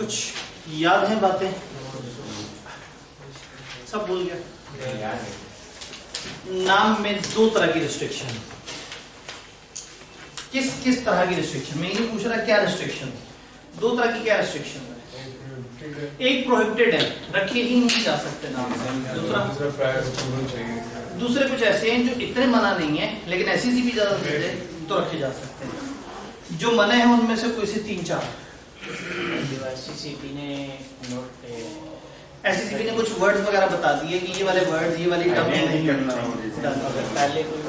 कुछ याद है बातें? सब भूल गया? नाम में दो तरह की रिस्ट्रिक्शन। किस किस तरह की रिस्ट्रिक्शन? मैं ये पूछ रहा क्या रिस्ट्रिक्शन, दो तरह की क्या रिस्ट्रिक्शन है? एक प्रोहिबिटेड है, रखे ही नहीं जा सकते नाम। दूसरे कुछ ऐसे हैं जो इतने मना नहीं है लेकिन ऐसी सी भी इजाजत दे दे तो रखे जा सकते हैं। जो मना है उनमें से कोई से तीन चार। एससीसीपी ने कुछ वर्ड्स वगैरह बता दिए कि ये वाले वर्ड्स, ये वाली टर्म नहीं करना चाहिए। पहले कोई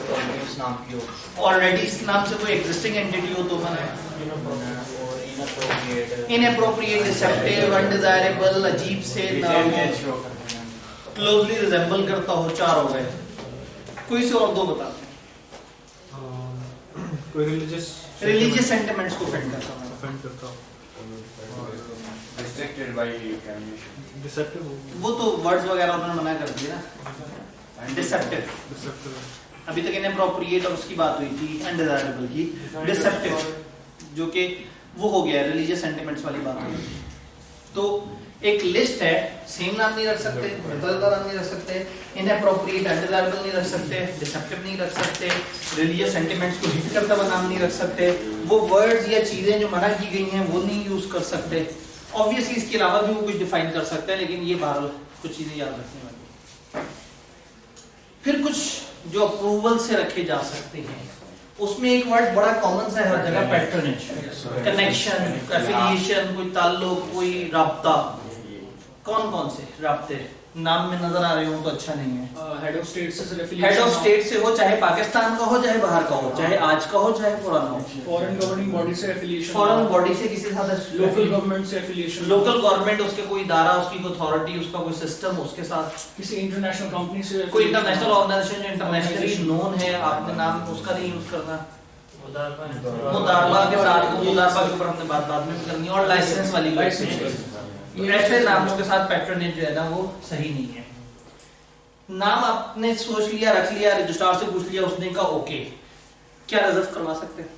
इस नाम की हो, ऑलरेडी इस नाम से कोई एग्जिस्टिंग एंटिटी हो तो मना है। इनअप्रोप्रिएट, डिसेप्टिव, अनडिजायरेबल, अजीब से नाम हो, क्लोजली रिजेंबल करता हो, चार हो गए। कोई से और दो बताते हैं। कोई रिलीजियस सेंटिमेंट्स को ऑफेंड करता हो। Restricted by convention. डिसेप्टिव, वो तो वर्ड्स वगैरह उन्होंने मना कर दिया ना। डिसेप्टिव, अभी तक इनअप्रोप्रिएट और उसकी बात हुई थी, अनडिजायरेबल की। डिसेप्टिव जो कि वो हो गया रिलीजियस सेंटिमेंट्स वाली बात हुई। तो एक लिस्ट है, सेम नाम नहीं रख सकते, बदलता नाम नहीं रख सकते, इनअप्रोप्रिएट अनडिजायरेबल नहीं रख सकते, डिसेप्टिव नहीं रख सकते, रिलीजियस सेंटिमेंट्स को हिट करता हुआ नाम नहीं रख सकते, वो वर्ड्स या चीजें जो मना की गई हैं वो नहीं यूज कर सकते। ऑब्वियसली इसके अलावा भी वो कुछ डिफाइन कर सकते हैं, लेकिन ये बहरहाल कुछ चीजें याद रखने वाली। फिर कुछ जो अप्रूवल से रखे जा सकते हैं, उसमें एक वर्ड बड़ा कॉमन सा है हर जगह, पैट्रोनेज, कनेक्शन, एफिलिएशन, कोई ताल्लुक, कोई राब्ता। कौन कौन से राब्ते नाम में नजर आ रहे हो तो अच्छा नहीं है। हेड ऑफ स्टेट से हेड ऑफ स्टेट से हो, चाहे पाकिस्तान का हो, चाहे बाहर का हो, चाहे आज का हो, चाहे पुराना हो। फॉरेन गवर्निंग बॉडी से एफिलिएशन, फॉरेन बॉडी से किसी साथ, लोकल गवर्नमेंट से एफिलिएशन, लोकल गवर्नमेंट, उसके कोई इदारा, उसकी कोई अथॉरिटी, उसका कोई सिस्टम, उसके साथ किसी इंटरनेशनल कंपनी से, कोई इंटरनेशनल ऑर्गेनाइजेशन जो इंटरनेशनली नोन है, आपने नाम उसका नहीं यूज करना। मुदारबा के साथ, मुदारबा के ऊपर हमने बात बाद में करनी है। और लाइसेंस वाली ऐसे नामों के साथ पैट्रोनेज जो है ना वो सही नहीं है। नाम आपने सोच लिया, रख लिया, रजिस्ट्रार से पूछ लिया, उसने कहा ओके, क्या रिजर्व करवा सकते हैं?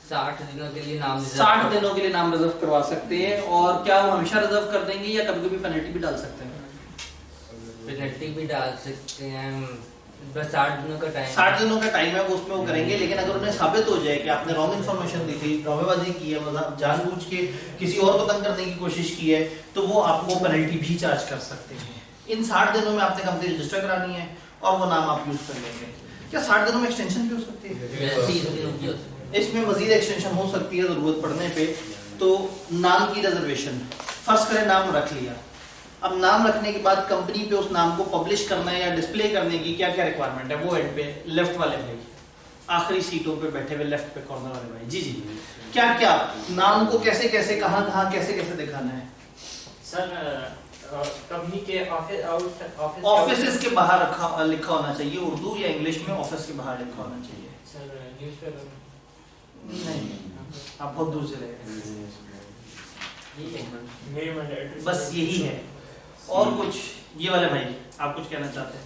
60 दिनों के लिए नाम 60 दिनों के लिए नाम रिजर्व करवा सकते हैं। और क्या वो हमेशा रिजर्व कर देंगे या कभी कभी पेनल्टी भी डाल सकते हैं? पेनल्टी भी डाल सकते हैं, बस 60 दिनों का टाइम, 60 दिनों का टाइम है वो उसमें वो करेंगे। लेकिन अगर उन्हें साबित हो जाए कि आपने रॉन्ग इन्फॉर्मेशन दी थी, ड्रामेबाजी की है, जानबूझ के किसी और को तंग करने की कोशिश की है, तो वो आपको पेनल्टी भी चार्ज कर सकते हैं। इन 60 दिनों में आपने कंपनी रजिस्टर करानी है और वो नाम आप यूज कर लेंगे। क्या 60 दिनों में एक्सटेंशन भी हो सकती है? इसमें मजीद एक्सटेंशन हो सकती है जरूरत पड़ने पे। तो नाम की रिजर्वेशन, फर्ज करें नाम रख लिया, अब नाम रखने के बाद कंपनी पे उस नाम को पब्लिश करना है या डिस्प्ले करने की क्या क्या रिक्वायरमेंट है, वो एंड पे लेफ्ट वाले भाई, आखिरी सीटों पे बैठे हुए लेफ्ट पे कॉर्नर वाले भाई, जी जी, क्या क्या नाम को कैसे कैसे, कहाँ कहाँ, कैसे कैसे दिखाना है? सर कंपनी के ऑफिस के बाहर लिखा होना चाहिए, उर्दू या इंग्लिश में ऑफिस के बाहर लिखा होना चाहिए। सर न्यूज़पेपर नहीं, आप बहुत दूर से ले गए। बस यही है। और कुछ ये वाले भाई आप कुछ कहना चाहते हैं?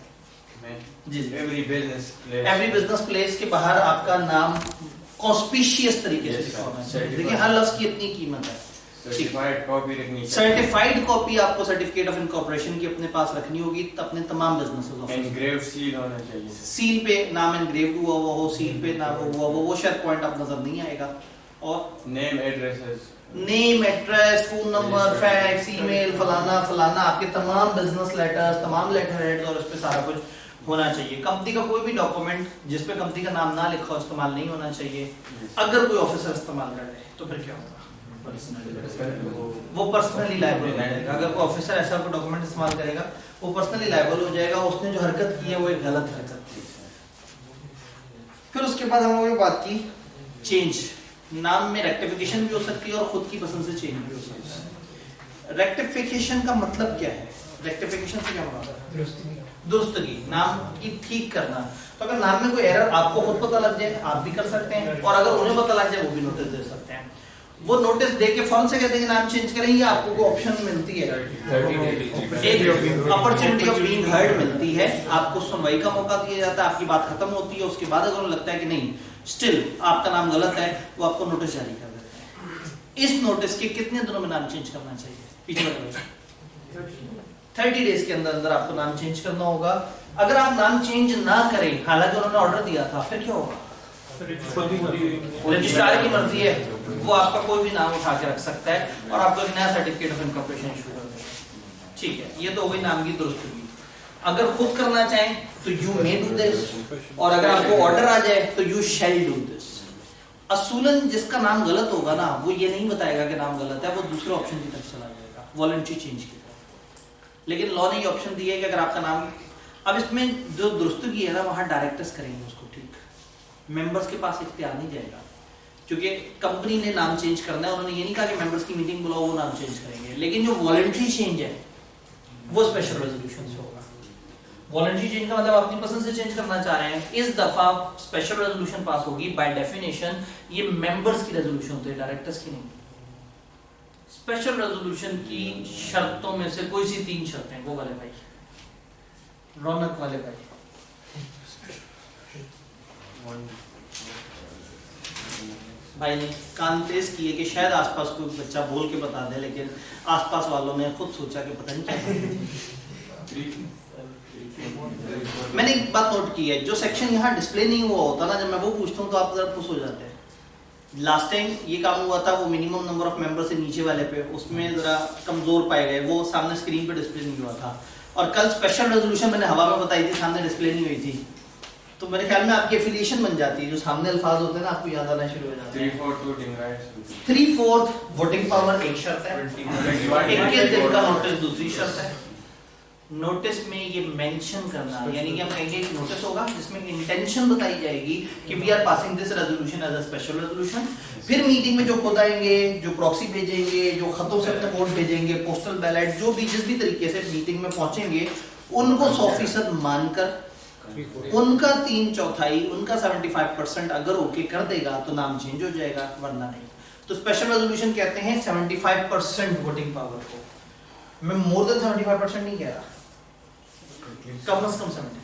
जी, Every business प्लेस के बाहर आपका नाम कॉस्पिशियस तरीके से लिखा होना चाहिए। देखिए हर लफ्ज की इतनी कीमत है। सर्टिफाइड कॉपी रखनी चाहिए। सर्टिफाइड कॉपी आपको सर्टिफिकेट ऑफ इनकॉर्पोरेशन की अपने पास रखनी होगी अपने तमाम बिजनेसेस। एनग्रेव सील होना चाहिए। सील पे नाम एनग्रेव हुआ हो, सील पे नाम हुआ वो शेयर पॉइंट आप नजर नहीं आएगा। और name addresses, name, address, phone number, fax, email, फलाना फलाना, आपके तमाम बिजनेस लेटर्स, तमाम लेटर हेड्स और उस पे सारा कुछ होना चाहिए। कंपनी का कोई भी डॉक्यूमेंट जिस पे कंपनी का नाम ना लिखा हो इस्तेमाल नहीं होना चाहिए। अगर कोई ऑफिसर इस्तेमाल कर रहे तो फिर क्या होगा? वो पर्सनली लायबल हो जाएगा। अगर कोई ऑफिसर ऐसा कोई डॉक्यूमेंट इस्तेमाल करेगा वो पर्सनली लायबल हो जाएगा। उसने जो हरकत की है वो एक गलत हरकत थी। फिर उसके बाद हम लोगों बात की चेंज। नाम में रेक्टिफिकेशन भी हो सकती है और खुद की पसंद से चेंज भी हो सकती है। रेक्टिफिकेशन का मतलब क्या है? रेक्टिफिकेशन से क्या मतलब है? दुरुस्तगी, नाम की ठीक करना। तो अगर नाम में कोई एरर आपको खुद पता लग जाए आप भी कर सकते हैं, और अगर उन्हें पता लग जाए वो भी नोटिस दे सकते हैं। वो नोटिस दे के फौरन से कहते हैं नाम चेंज करें, या आपको कोई ऑप्शन मिलती है, एक अपॉर्चुनिटी ऑफ बीइंग हर्ड मिलती है, आपको सुनवाई का मौका दिया जाता है, आपकी बात खत्म होती है। उसके बाद अगर उन्हें लगता है कि नहीं स्टिल आपका नाम गलत है, वो आपको नोटिस जारी कर देते हैं। इस नोटिस के कितने दिनों में नाम चेंज करना चाहिए? पीछे वाला 30 डेज के अंदर अंदर आपको नाम चेंज करना होगा। अगर आप नाम चेंज ना करें, हालांकि उन्होंने ऑर्डर दिया था, फिर क्या होगा? रजिस्ट्रार की मर्जी है, वो आपका कोई भी नाम उठा के रख सकता है और आपको एक नया सर्टिफिकेट ऑफ इनकॉर्पोरेशन इशू कर देगा। ठीक है, ये तो हो गई नाम की दुरुस्ती। अगर खुद करना चाहें तो यू मे डू दिस, और अगर आपको ऑर्डर आ जाए तो यू शैल डू दिस। असूलन जिसका नाम गलत होगा ना, वो ये नहीं बताएगा कि नाम गलत है, वो दूसरे ऑप्शन की तरफ चला जाएगा, वॉलंटरी चेंज की तरफ। लेकिन लॉ ने ये ऑप्शन दिया है कि अगर आपका नाम, अब इसमें जो दुरुस्ती है ना, वहां डायरेक्टर्स करेंगे उसको, ठीक, मेंबर्स के पास इख्तियार नहीं जाएगा, क्योंकि कंपनी ने नाम चेंज करना है। उन्होंने ये नहीं कहा कि मेंबर्स की मीटिंग बुलाओ, वो नाम चेंज करेंगे। लेकिन जो वॉलंटरी चेंज है वो स्पेशल रेजोल्यूशन से होगा। वॉलंटरी चेंज का मतलब अपनी पसंद से चेंज करना चाह रहे हैं, इस दफा स्पेशल रेजोल्यूशन पास होगी। बाय डेफिनेशन ये मेंबर्स की रेजोल्यूशन होती है, डायरेक्टर्स की नहीं। स्पेशल रेजोल्यूशन की शर्तों में से कोई सी 3 शर्तें, वो वाले भाई, रौनक वाले भाई। भाई ने कान तेज किए कि शायद आसपास कोई बच्चा बोल के बता दे, लेकिन आसपास वालों ने खुद सोचा कि पता नहीं क्या। मैंने एक बात नोट की है, जो सेक्शन यहाँ डिस्प्ले नहीं हुआ होता ना, जब मैं वो पूछता हूँ तो आप जरा खुश हो जाते हैं। लास्ट टाइम ये काम हुआ था, वो मिनिमम नंबर ऑफ मेंबर से नीचे वाले पे, उसमें जरा कमजोर पाए गए, वो सामने स्क्रीन पे डिस्प्ले नहीं हुआ था। और कल स्पेशल रेजोल्यूशन मैंने हवा में बताई थी, सामने डिस्प्ले नहीं हुई थी। तो मेरे ख्याल में आपकी एफिलिएशन बन जाती है, जो सामने अल्फाज होते हैं ना, आपको याद आना शुरू हो जाता है। 3/4 वोटिंग पावर एक शर्त है, 21 दिन का नोटिस दूसरी शर्त है। नोटिस में ये मेंशन करना, यानी कि हम कहेंगे एक नोटिस होगा जिसमें इंटेंशन बताई जाएगी कि we are passing this resolution as a special resolution. फिर मीटिंग में जो खुद आएंगे, जो प्रॉक्सी भेजेंगे, जो खतों से अपने वोट भेजेंगे, पोस्टल बैलेट, जो भी जिस भी तरीके से मीटिंग में पहुंचेंगे, उनको 100% मानकर उनका 3/4, उनका 75% अगर ओके कर देगा तो नाम चेंज हो जाएगा, वरना नहीं। तो स्पेशल रेजोल्यूशन कहते हैं 75% वोटिंग पावर को। मैं मोर देन 75% नहीं कह रहा, कम से कम 75,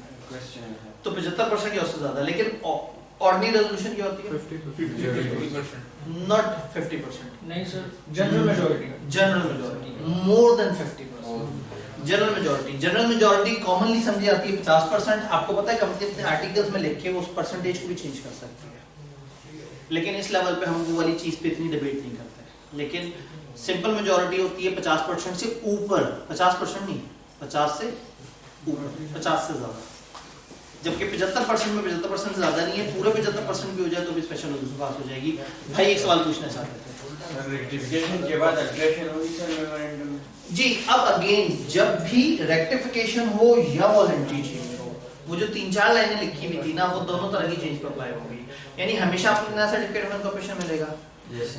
तो 75% या उससे ज्यादा। लेकिन ऑर्डिनरी रेजोल्यूशन क्या होती है? 50%, नॉट 50%। नहीं sir, general majority. General majority more than 50%। General majority, general majority commonly समझी जाती है 50%। आपको पता है कंपनी अपने आर्टिकल्स में लिख के उस परसेंटेज को भी चेंज कर सकती है, लेकिन इस लेवल पे हम वो वाली चीज पे इतनी डिबेट नहीं करते। लेकिन सिंपल मेजॉरिटी होती है 50% से ऊपर, 50% नहीं, 50 से ऊपर, 50 से ज्यादा। जबकि 75% में 75% से ज्यादा नहीं है, पूरे 75% भी हो जाए तो भी स्पेशल रेजोल्यूशन पास हो जाएगी। भाई एक सवाल पूछना चाहते थे रेक्टिफिकेशन के बाद अल्टरेशन होगी सर मेमोरेंडम जी। अब अगेन जब भी रेक्टिफिकेशन हो या वॉलंटरी चेंज हो, वो जो 3-4 लाइनें लिखी हुई थी ना, वो दोनों तरह की चेंज पर अप्लाई होगी। यानी हमेशा आपको नया सर्टिफिकेट ऑफ इनकॉर्पोरेशन मिलेगा,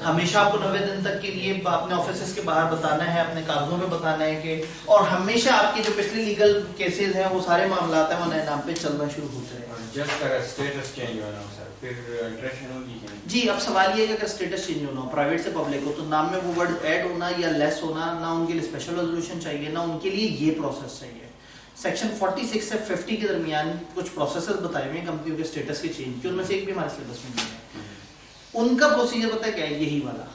हमेशा आपको 90 दिन तक के लिए अपने ऑफिसेस के बाहर बताना है, अपने कागजों में बताना है कि, और हमेशा आपके जो पिछले लीगल केसेस हैं, वो सारे मामला हैं, वो नए नाम पे चलना शुरू होते हैं। जस्ट अगर स्टेटस चेंज होना हो सर, फिर अल्टरेशन होगी क्या? जी, अब सवाल ये है कि अगर स्टेटस चेंज होना हो, प्राइवेट से पब्लिक हो, तो नाम में वो वर्ड ऐड होना या लेस होना, ना उनके लिए स्पेशल रेजोल्यूशन चाहिए, ना उनके लिए ये प्रोसेस चाहिए। सेक्शन 46 से 50 के दरमियान कुछ प्रोसेसेस बताए हुए हैं कंपनियों के स्टेटस के चेंज के, उनमें से एक भी हमारे सिलेबस में नहीं है। उनका प्रोसीजर पता है क्या है? यही वाला,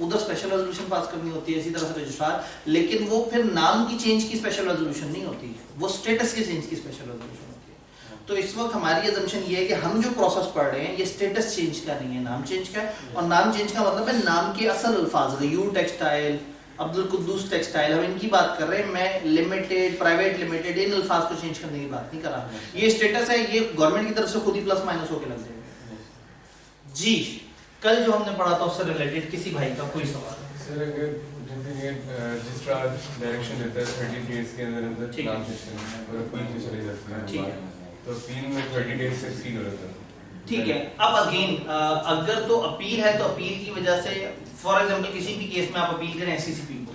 उधर स्पेशल रेजोल्यूशन पास करनी होती है, इसी तरह से रजिस्ट्रार, लेकिन वो फिर नाम की चेंज की स्पेशल रेजोल्यूशन नहीं होती, वो स्टेटस के चेंज की स्पेशल रेजोल्यूशन होती है। तो इस वक्त हमारी अजम्पशन ये है कि हम जो प्रोसेस पढ़ रहे हैं ये स्टेटस चेंज का नहीं है, नाम चेंज का है। और नाम चेंज का मतलब है नाम के असल अल्फाज, you textile, Abdul Quddus textile, हम इनकी बात कर रहे हैं। मैं लिमिटेड, प्राइवेट लिमिटेड, इन अल्फाज को चेंज करने की बात नहीं कर रहा। ये स्टेटस है, ये गवर्नमेंट की तरफ से खुद ही प्लस माइनस होके लग जाएगा। जी, कल जो हमने पढ़ा था उससे रिलेटेड किसी भाई का कोई सवाल? सर अगर रजिस्ट्रार डायरेक्शन देता है 30 डेज के अंदर अंदर नाम चेंज करना और अपील में चले जाते हैं, ठीक है, तो अपील में 30 डेज से एक्सीड हो जाता है। ठीक है। अब अगेन अगर तो अपील है, तो अपील की वजह से, फॉर एग्जांपल किसी भी केस में आप अपील करें एससीसीपी को,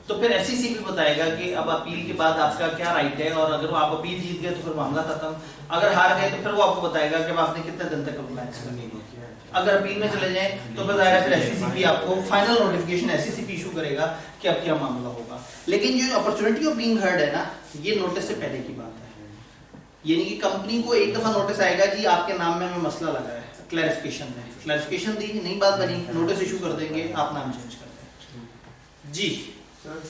तो फिर एससीसीपी बताएगा कि अब अपील के बाद आपका क्या राइट है, और अगर आप अपील जीत गए तो फिर मामला खत्म, अगर हार गए तो फिर वो आपको बताएगा कि आपने कितने दिन तक कंप्लायंस करनी है। अगर अपील में चले जाएं तो फिर फिर एससीसीपी आपको फाइनल नोटिफिकेशन एससीसीपी इशू करेगा कि अब क्या मामला होगा। लेकिन जो अपॉर्चुनिटी ऑफ बीइंग हर्ड है ना, ये नोटिस से पहले की बात है। यानी कि कंपनी को एक दफा नोटिस आएगा जी आपके नाम में हमें मसला लगा है, क्लैरिफिकेशन में क्लैरिफिकेशन दी, नई बात बनी, नोटिस इशू कर देंगे, आप नाम चेंज कर दें। जी सर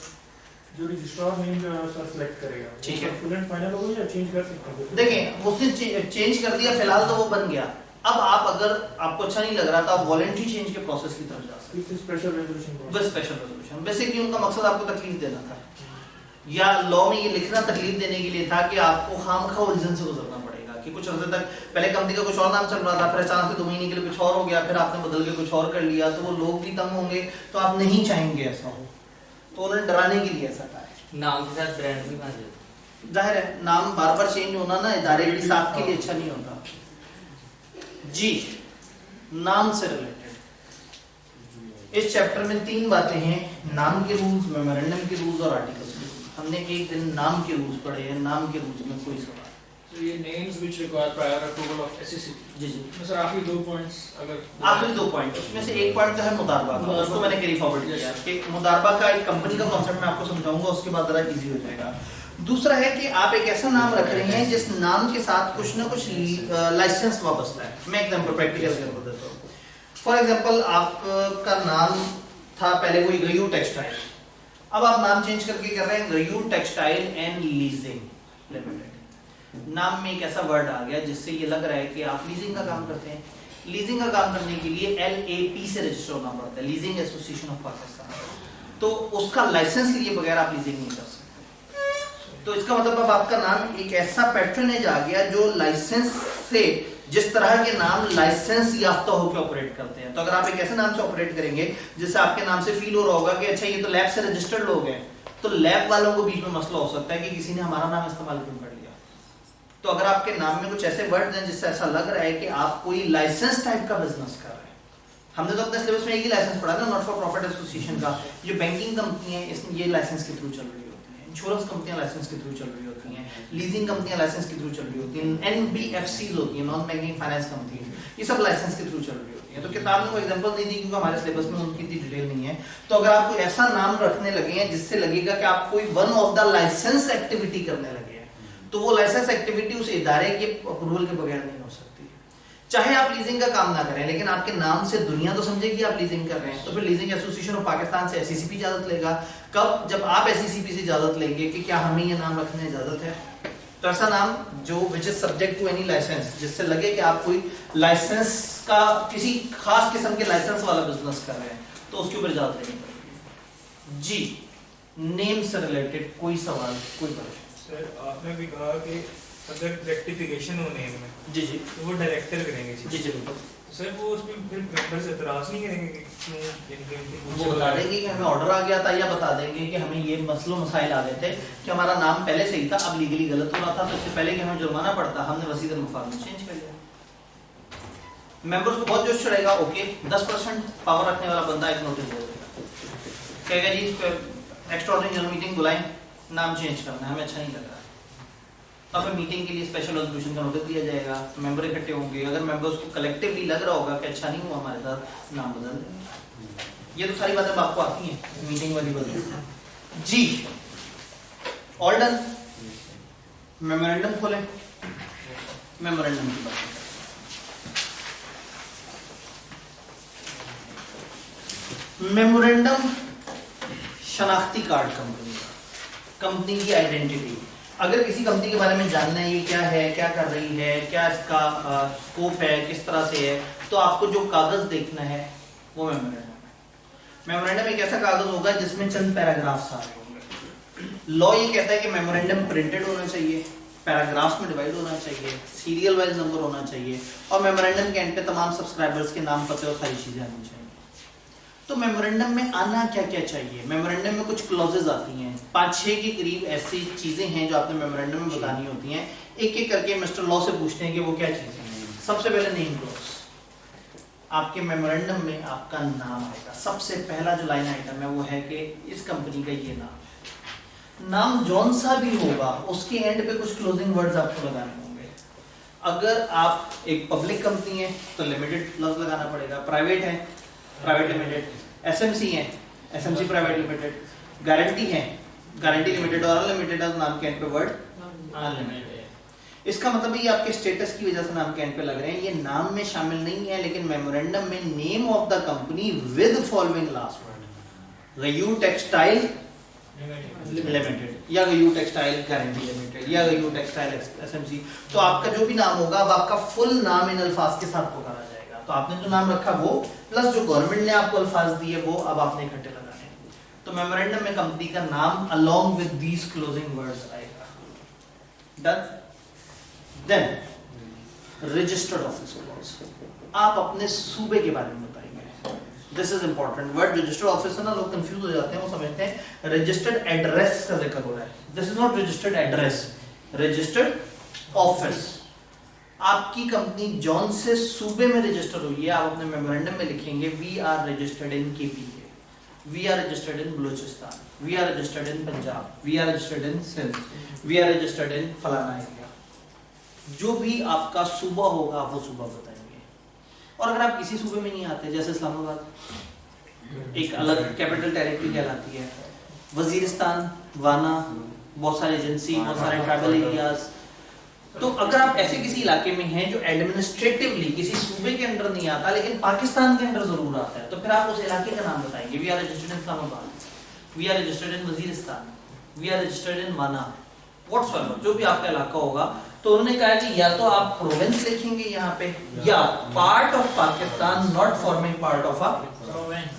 जो रजिस्ट्रार नेम जो है सर सिलेक्ट करेगा, ठीक है, फुल एंड फाइनल होगा या चेंज कर सकते हैं? देखें उसने चेंज कर दिया, फिलहाल तो वो बन गया। अब आप अगर आपको अच्छा नहीं लग रहा था, आप वॉलंटरी चेंज के प्रोसेस की तरफ जा सकते इस स्पेशल रेजोल्यूशन हैं। बस स्पेशल रेजोल्यूशन बेसिकली उनका मकसद आपको तकलीफ देना था, या लॉ में ये लिखना तकलीफ देने के लिए था कि आपको खामखा उलझन से गुजरना पड़ेगा कि कुछ अर्से तक पहले कंपनी का कुछ और नाम चल रहा था, फिर अचानक से 2 महीने के लिए कुछ और हो गया, फिर आपने बदल के कुछ और कर लिया, तो वो लोग भी तंग होंगे, तो आप नहीं चाहेंगे ऐसा हो, तो उन्हें डराने के लिए ऐसा कहा है। नाम के साथ ब्रांड भी बन जाता जाहिर है नाम बार बार चेंज होना ना इदारे की साख के लिए अच्छा नहीं होता। जी नाम से रिलेटेड इस चैप्टर में 3 बातें हैं, नाम के रूल्स, मेमोरेंडम के रूल्स और आर्टिकल्स के रूल्स। हमने एक दिन नाम के रूल्स पढ़े हैं, नाम के रूल्स में कोई सवाल? So ये names which require prior approval of SEC। जी जी सर आखिरी 2 पॉइंट्स अगर आखिरी 2 पॉइंट, उसमें से एक पॉइंट जो है मुदारबा का, उसको मैंने कैरी फॉरवर्ड किया कि मुदारबा का एक कंपनी का कॉन्सेप्ट मैं आपको समझाऊंगा, उसके बाद जरा इजी हो जाएगा। दूसरा है कि आप एक ऐसा नाम रख रहे हैं जिस नाम के साथ कुछ ना कुछ लाइसेंस वापसता है। मैं एग्जांपल प्रैक्टिकल एग्जांपल देता हूँ। फॉर एग्जांपल आपका नाम था पहले कोई गयू टेक्सटाइल, अब आप नाम चेंज करके कर रहे हैं गयू टेक्सटाइल एंड लीजिंग लिमिटेड। नाम में एक ऐसा वर्ड आ गया जिससे ये लग रहा है कि आप लीजिंग का काम करते हैं। लीजिंग का काम करने के लिए LAP से रजिस्टर होना पड़ता है, लीजिंग एसोसिएशन ऑफ पाकिस्तान, तो उसका लाइसेंस लिए बगैर आप लीजिंग नहीं कर सकते। तो इसका मतलब अब आपका नाम एक ऐसा पैट्रनेज आ गया जो लाइसेंस से, जिस तरह के नाम लाइसेंस याफ्ता होकर ऑपरेट करते हैं। तो अगर आप एक ऐसे नाम से ऑपरेट करेंगे जिससे आपके नाम से फील हो रहा होगा कि अच्छा ये तो लैब से रजिस्टर्ड लोग हैं, तो लैब वालों को बीच में मसला हो सकता है कि किसी ने हमारा नाम इस्तेमाल क्यों कर लिया। तो अगर आपके नाम में कुछ ऐसे वर्ड हैं जिससे ऐसा लग रहा है कि आप कोई लाइसेंस टाइप का बिजनेस कर रहे हैं, हमने तो अपने सिलेबस में एक ही लाइसेंस पढ़ा था, नॉट फॉर प्रॉफिट एसोसिएशन का। जो बैंकिंग कंपनी है इसमें ये लाइसेंस के थ्रू चल रही होती है, इंश्योरेंस कंपनियां लाइसेंस के थ्रू चल रही होती हैं, लीजिंग कंपनियां लाइसेंस के थ्रू चल रही होती हैं, NBFCs होती हैं, नॉन बैंकिंग फाइनेंस कंपनी, ये सब लाइसेंस के थ्रू चल रही होती हैं। तो किताब में वो एग्जांपल नहीं दी क्योंकि हमारे सिलेबस में उनकी इतनी डिटेल नहीं है। तो अगर आप कोई ऐसा नाम रखने लगे हैं जिससे लगेगा कि आप कोई one of the license activity करने लगे हैं, तो वो लाइसेंस एक्टिविटी उस इदारे के अप्रूवल के बगैर नहीं हो सकती। चाहे आप लीजिंग का काम ना करें, लेकिन आपके नाम से दुनिया तो समझेगी आप लीजिंग कर रहे हैं, तो फिर लीजिंग एसोसिएशन ऑफ पाकिस्तान से SECP इजाजत लेगा। कब? जब आप SECP से इजाजत लेंगे कि क्या हमें ये नाम रखने इजाजत है। तो ऐसा नाम जो which is subject to any license, जिससे लगे कि आप कोई लाइसेंस का किसी खास किस्म के लाइसेंस वाला बिजनेस कर रहे हैं, तो उसके ऊपर इजाजत लेनी पड़ेगी। जी नेम से रिलेटेड कोई सवाल, कोई परेशानी? सर आपने भी कहा कि अगर रेक्टिफिकेशन हो नेम में, जी जी तो वो डायरेक्टर करेंगे। जी जी बिल्कुल। तो सर वो उसमें फिर मेंबर्स एतराज नहीं करेंगे कि क्यों वो बता देंगे कि हमें ऑर्डर आ गया था, या बता देंगे कि हमें ये मसलो मसाइल आ गए थे कि हमारा नाम पहले सही था, अब लीगली गलत हो रहा था, तो इससे पहले कि हमें जुर्माना पड़ता हमने वसीयत मुफाद में चेंज कर लिया। मेंबर्स को बहुत जोश चढ़ेगा, ओके 10% पावर रखने वाला बंदा एक नोटिस दे देगा, कहेगा जी एक्स्ट्राऑर्डिनरी जनरल मीटिंग बुलाएं, नाम चेंज करना है, हमें अच्छा नहीं लग रहा। अब मीटिंग के लिए स्पेशल रेजोल्यूशन का नोटिस दिया जाएगा, मेंबर इकट्ठे होंगे, अगर मेंबर्स को कलेक्टिवली लग रहा होगा कि अच्छा नहीं हुआ हमारे साथ, नाम बदल देंगे। ये तो सारी बातें आपको आती हैं मीटिंग वाली बातें। जी ऑल डन। मेमोरेंडम खोलें, मेमोरेंडम की बात। मेमोरेंडम शनाख्ती कार्ड कंपनी का, कंपनी की आइडेंटिटी। अगर किसी कंपनी के बारे में जानना है, ये क्या है, क्या कर रही है, क्या इसका स्कोप है, किस तरह से है, तो आपको जो कागज देखना है वो मेमोरेंडम है। मेमोरेंडम एक ऐसा कागज होगा जिसमें चंद पैराग्राफ्स आ रहे होंगे। लॉ ये कहता है कि मेमोरेंडम प्रिंटेड होना चाहिए, पैराग्राफ्स में डिवाइड होना चाहिए, सीरियल वाइज नंबर होना चाहिए, और मेमोरेंडम के एंड पे तमाम सब्सक्राइबर्स के नाम, पते और सारी चीजें आनी चाहिए। तो मेमोरेंडम में आना क्या क्या चाहिए? मेमोरेंडम में कुछ क्लॉजेज आती हैं, 5-6 के करीब ऐसी चीजें हैं जो आपने मेमोरेंडम में बतानी होती हैं। एक एक करके मिस्टर लॉ से पूछते हैं कि वो क्या चीजें हैं। सबसे पहले नेम क्लॉज, आपके मेमोरेंडम में आपका नाम आएगा। सबसे पहला जो लाइन आइटम है वो है कि इस कंपनी का ये नाम जौन सा भी होगा उसके एंड पे कुछ क्लोजिंग वर्ड्स आपको लगाने होंगे। अगर आप एक पब्लिक कंपनी है तो लिमिटेड लफ्ज लगाना पड़ेगा, प्राइवेट है प्राइवेट लिमिटेड, SMC है SMC प्राइवेट लिमिटेड, गारंटी है गारंटी लिमिटेड, और अनलिमिटेड नाम के एंड पे वर्ड अनलिमिटेड। इसका मतलब ये आपके स्टेटस की वजह से नाम के एंड पे लग रहे हैं, ये नाम में शामिल नहीं है, लेकिन मेमोरेंडम में name of the company with following last word, गयू टेक्सटाइल लिमिटेड या गयू टेक्सटाइल गारंटी लिमिटेड या गयू टेक्सटाइल एसएमसी। तो आपका जो भी नाम होगा अब आपका फुल नाम इन अल्फाज के साथ पुकारा जाएगा। तो आपने जो नाम रखा वो प्लस जो गवर्नमेंट ने आपको अल्फाज दिए वो अब आपने इकट्ठे लगाने हैं। तो मेमोरेंडम में कंपनी का नाम along with these closing words आएगा। Done. Then registered office clause, आप अपने सूबे के बारे में बताएंगे। This is important word. Registered office है ना, लोग कंफ्यूज हो जाते हैं, वो समझते हैं रजिस्टर्ड एड्रेस का जिक्र हो रहा है। This is not registered address, registered office. आपकी कंपनी जौन से सूबे में रजिस्टर हुई है, आप अपने मेमोरेंडम में लिखेंगे we are registered in KPK, we are registered in Balochistan, we are registered in Punjab, we are registered in Sindh, we are registered in फलाना एरिया। जो भी आपका सूबा होगा वो सूबा बताएंगे। और अगर आप किसी सूबे में नहीं आते, जैसे इस्लामाबाद एक अलग कैपिटल टेरिटरी कहलाती है, वजीरिस्तान, वाना, बहुत सारे एजेंसी, बहुत सारे ट्राइबल एरियाज। तो अगर आप ऐसे किसी इलाके में हैं जो एडमिनिस्ट्रेटिवली किसी सूबे के अंडर नहीं आता लेकिन पाकिस्तान के अंडर जरूर आता है, तो फिर आप उस इलाके का नाम बताएंगे। We are registered in Islamabad, we are registered in Waziristan, we are registered in Wana, whatsoever जो भी आपका इलाका होगा। तो उन्होंने कहा कि या तो आप प्रोविंस लिखेंगे यहाँ पे, या part of Pakistan not forming part of a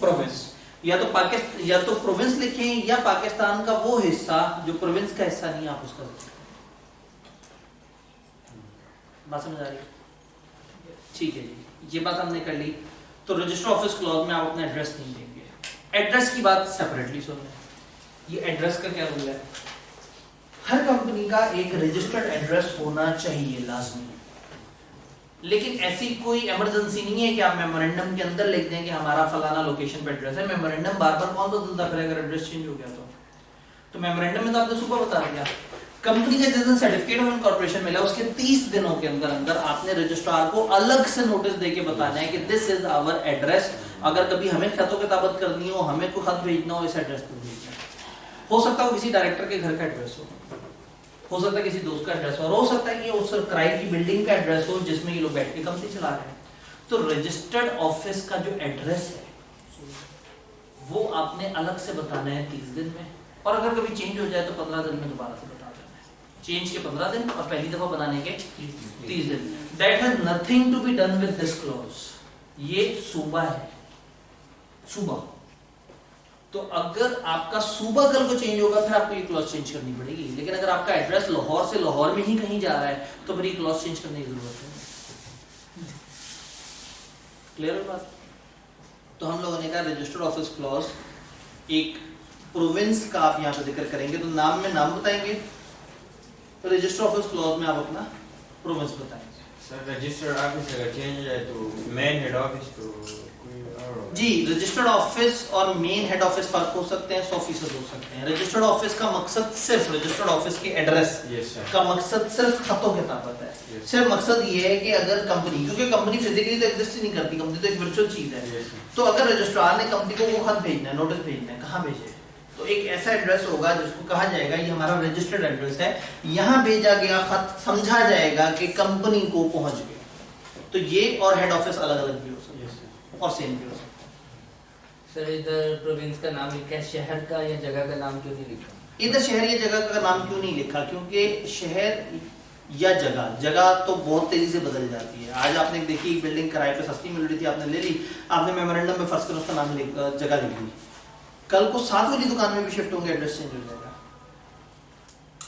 province, या तो प्रोविंस लिखें या पाकिस्तान का वो हिस्सा जो प्रोविंस का हिस्सा नहीं, आप उसका बात समझ आ रही है? ठीक है जी, ये बात हमने कर ली। तो रजिस्टर ऑफिस क्लॉज में आप अपना एड्रेस नहीं देंगे। एड्रेस की बात सेपरेटली सुन लें। ये एड्रेस का क्या रूल है? हर कंपनी का एक रजिस्टर्ड एड्रेस होना चाहिए लाजमी, लेकिन ऐसी कोई इमरजेंसी नहीं है कि आप मेमोरेंडम के अंदर लिख दें कि हमारा फलाना लोकेशन पे एड्रेस है। मेमोरेंडम बार बार कौन बदलता फिरेगा अगर एड्रेस चेंज हो गया तो मेमोरेंडम में तो आपने सुबह बता दिया। कंपनी का जिस दिन सर्टिफिकेट ऑफ इनकॉर्पोरेशन मिला उसके 30 दिनों के अंदर अंदर आपने रजिस्ट्रार को अलग से नोटिस देके बताना है कि दिस इज आवर एड्रेस। अगर कभी हमें खतो किताबत करनी हो, हमें कोई खत भेजना हो, इस एड्रेस पर भेजना। हो सकता है किसी डायरेक्टर के घर का एड्रेस हो सकता है किसी दोस्त का एड्रेस हो सकता है कि उस किराए की बिल्डिंग का एड्रेस हो जिसमें ये लोग बैठ के कंपनी चला रहे हैं। तो रजिस्टर्ड ऑफिस का जो एड्रेस है वो आपने अलग से बताना है 30 दिन में, और अगर कभी चेंज हो जाए तो 15 दिन में दोबारा से बता देना है। चेंज के 15 दिन और पहली दफा बनाने के 30 दिन। That has nothing to be done with this clause. ये सूबा है, सूबा। तो अगर आपका सूबा कल को चेंज होगा फिर आपको ये क्लॉज चेंज करनी पड़ेगी, लेकिन अगर आपका एड्रेस लाहौर से लाहौर में ही कहीं जा रहा है तो फिर ये क्लॉज चेंज करने की जरूरत है। क्लियर है बात? तो हम लोगों ने कहा रजिस्टर्ड ऑफिस क्लॉज एक प्रोविंस का आप यहाँ पे जिक्र करेंगे तो नाम में नाम बताएंगे, तो रजिस्टर ऑफिस क्लॉज में आप अपना प्रोविंस बताएंगे। सर रजिस्टर्ड ऑफिस अगर चेंज हो जाए तो मेन हेड ऑफिस तो कोई और होगा? जी, रजिस्टर्ड ऑफिस और मेन हेड ऑफिस फर्क हो सकते हैं, 100% हो सकते हैं। रजिस्टर्ड ऑफिस का मकसद सिर्फ रजिस्टर्ड ऑफिस के एड्रेस का मकसद सिर्फ खतों किताबत है। सिर्फ मकसद ये है कि अगर कंपनी, क्योंकि कंपनी फिजिकली तो एग्जिस्ट ही नहीं करती, कंपनी तो एक वर्चुअल चीज है। तो अगर रजिस्ट्रार ने कंपनी को वो खत भेजना है, नोटिस भेजना है, कहाँ भेजे, तो एक ऐसा एड्रेस होगा जिसको कहा जाएगा ये हमारा रजिस्टर्ड एड्रेस है, यहाँ भेजा गया खत समझा जाएगा कि कंपनी को पहुंच गया। तो ये और हेड ऑफिस अलग अलग भी हो सकते हैं और सेम भी हो सकते हैं। सर इधर प्रोविंस का नाम लिखा है, शहर का या जगह का नाम क्यों नहीं लिखा? इधर शहर या जगह का नाम क्यों नहीं लिखा? क्योंकि शहर या जगह तो बहुत तेजी से बदल जाती है। आज आपने देखी बिल्डिंग किराए पे सस्ती मिल रही थी, आपने ले ली, आपने मेमोरेंडम में फर्स्ट कर उसका नाम जगह लिख दी, कल को साथ वाली दुकान में भी शिफ्ट होंगे, एड्रेस चेंज हो जाएगा।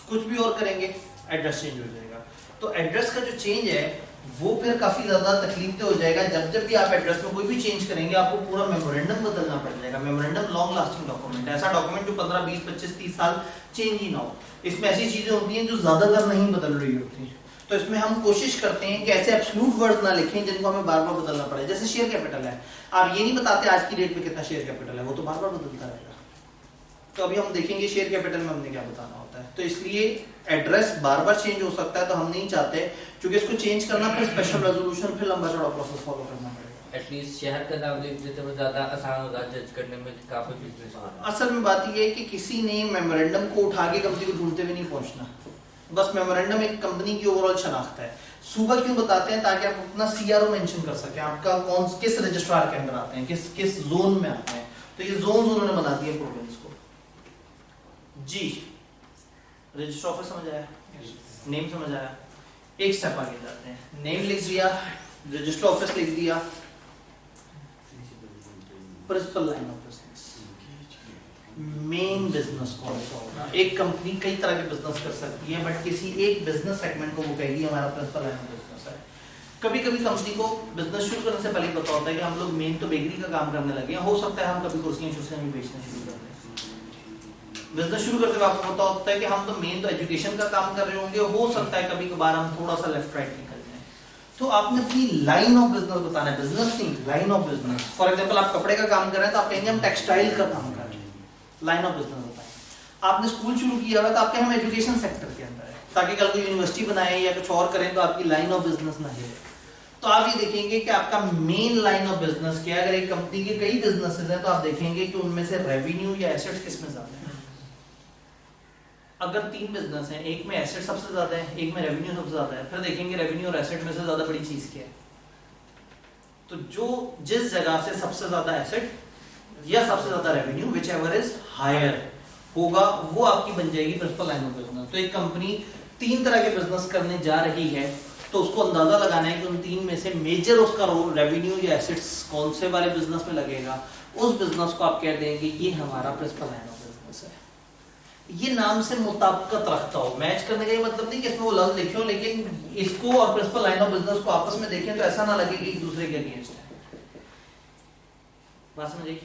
कुछ भी और करेंगे, एड्रेस चेंज हो जाएगा। तो एड्रेस का जो चेंज है वो फिर काफी ज्यादा तकलीफ हो जाएगा। जब भी आप एड्रेस में कोई भी चेंज करेंगे आपको पूरा मेमोरेंडम बदलना पड़ जाएगा। मेमोरेंडम लॉन्ग लास्टिंग डॉक्यूमेंट है, ऐसा डॉक्यूमेंट जो 15, 20, 25, 30 साल चेंज ही ना हो। इसमें ऐसी चीजें होती हैं जो ज्यादातर नहीं बदल रही होती हैं, तो इसमें हम कोशिश करते हैं कि ऐसे एब्सोल्यूट वर्ड ना लिखें जिनको हमें बार बार बदलना पड़े। जैसे शेयर कैपिटल है, आप ये नहीं बताते आज की डेट में कितना शेयर कैपिटल है, वो तो बार बार बदलता रहेगा। तो अभी हम देखेंगे शेयर कैपिटल में हमने क्या बताना होता है। तो इसलिए एड्रेस बार बार चेंज हो सकता है, तो हम नहीं चाहते, क्योंकि इसको चेंज करना फिर स्पेशल रेजोल्यूशन, फिर लंबा चौड़ा प्रोसेस फॉलो करना पड़ेगा। एटलीस्ट शहर का नाम लिख देते तो ज्यादा आसान होगा जज करने में कि काफी बिजनेस। असल में बात यह है कि किसी ने मेमोरेंडम को उठा के कंपनी को ढूंढते हुए नहीं पहुंचना, बस मेमोरेंडम एक कंपनी की ओवरऑल शनाख्त है। सूबा क्यों बताते हैं? ताकि आप अपना सीआरओ मेंशन कर सकें, आपका किस रजिस्ट्रार के अंदर आते हैं, किस जोन में आते हैं। तो ये जोन उन्होंने बना दिए प्रोविंस को। जी रजिस्टर ऑफिस समझ आया, नेम समझ आया। एक स्टेप आगे जाते हैं, नेम लिख दिया, रजिस्टर ऑफिस लिख दिया, principal line of business, main business कौन सा होगा। एक कंपनी कई तरह के बिजनेस कर सकती है, बट किसी एक बिजनेस सेगमेंट को वो कहेगी हमारा प्रिंसिपल लाइन ऑफ बिजनेस है। कभी कभी कंपनी को बिजनेस शुरू करने से पहले पता होता है कि हम लोग मेन तो बेकरी का काम करने लगे हैं, हो सकता है हम कभी कुर्सियां भी बेचना शुरू कर दें। बिजनेस शुरू करते हुए आपको पता होता है कि हम तो मेन तो एजुकेशन का काम कर रहे होंगे, हो सकता है कभी कभार हम थोड़ा सा लेफ्ट राइट निकल जाए। तो आपने अपनी लाइन ऑफ बिजनेस बताना है, बिजनेस नहीं line of business. For example आप कपड़े का काम कर रहे हैं तो आप कहेंगे हम टेक्सटाइल का काम कर रहे हैं, लाइन ऑफ बिजनेस बताएं। आपने स्कूल शुरू किया हुआ तो आपके हम एजुकेशन सेक्टर के अंदर है, ताकि कल को यूनिवर्सिटी बनाए या कुछ और करें तो आपकी लाइन ऑफ बिजनेस ना हिले। तो आप ये देखेंगे कि आपका मेन लाइन ऑफ बिजनेस क्या है। अगर एक कंपनी के कई बिजनेसेस हैं तो आप देखेंगे कि उनमें से रेवेन्यू या एसेट्स किसमें ज्यादा है। अगर 3 बिजनेस हैं, एक में एसेट सबसे ज्यादा है, एक में रेवेन्यू सबसे ज्यादा है, फिर देखेंगे रेवेन्यू और एसेट में से ज्यादा बड़ी चीज क्या है। तो जो जिस जगह से सबसे ज्यादा एसेट या सबसे ज्यादा revenue whichever is higher होगा, वो आपकी बन जाएगी प्रिंसिपल लाइन ऑफ बिजनेस। तो एक कंपनी 3 तरह के बिजनेस करने जा रही है तो उसको अंदाजा लगाना है कि उन 3 में से मेजर उसका रेवेन्यू या एसेट्स कौन से वाले बिजनेस में लगेगा। उस बिजनेस को आप कह देंगे ये हमारा प्रिंसिपल लाइन ऑफ बिजनेस है। ये नाम से मुताबिकत रखता हो, मैच करने का ये मतलब नहीं कि इसमें वो लफ्ज लिखे हो, लेकिन इसको और प्रिंसिपल लाइन ऑफ बिजनेस को आपस में देखें तो ऐसा ना लगे कि एक दूसरे के अगेंस्ट है। बात समझिए।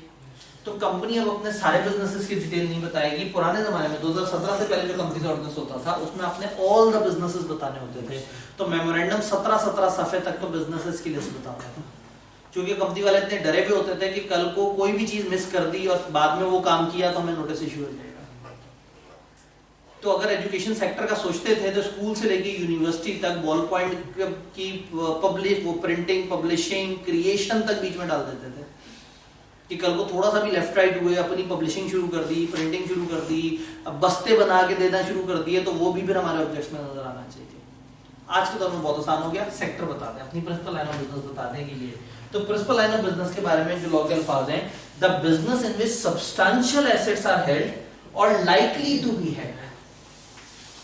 तो कंपनी अब अपने सारे बिजनेसेस की डिटेल नहीं बताएगी। पुराने जमाने में 2017 से पहले जो कंपनी का ऑर्डिनेंस होता था उसमें आपने ऑल द बिजनेसेस बताने होते थे। तो मेमोरेंडम 17 सफ़े तक तो बिजनेसेस की लिस्ट बताता था, क्योंकि कंपनी वाले इतने डरे भी होते थे कि कल को कोई भी चीज मिस कर दी और बाद में वो काम किया तो हमें नोटिस इशू हो जाएगा। तो अगर एजुकेशन सेक्टर का सोचते थे तो स्कूल से लेके यूनिवर्सिटी तक बॉल पॉइंट की पब्लिश वो प्रिंटिंग पब्लिशिंग क्रिएशन तक बीच में डाल देते थे कि कल को थोड़ा सा भी लेफ्ट राइट हुए, अपनी पब्लिशिंग शुरू कर दी, प्रिंटिंग शुरू कर दी, अब बस्ते बना के देना शुरू कर दिए, तो वो भी फिर हमारे ऑब्जेक्ट्स में नजर आना चाहिए। आज के दौर में बहुत आसान हो गया, सेक्टर बता दें, अपनी प्रिंसिपल लाइन ऑफ बिजनेस बता दें कि ये। तो प्रिंसिपल लाइन ऑफ बिजनेस के बारे में जो लॉ के अल्फाज हैं, the business in which substantial assets are held और लाइकली टू बी हेल्ड।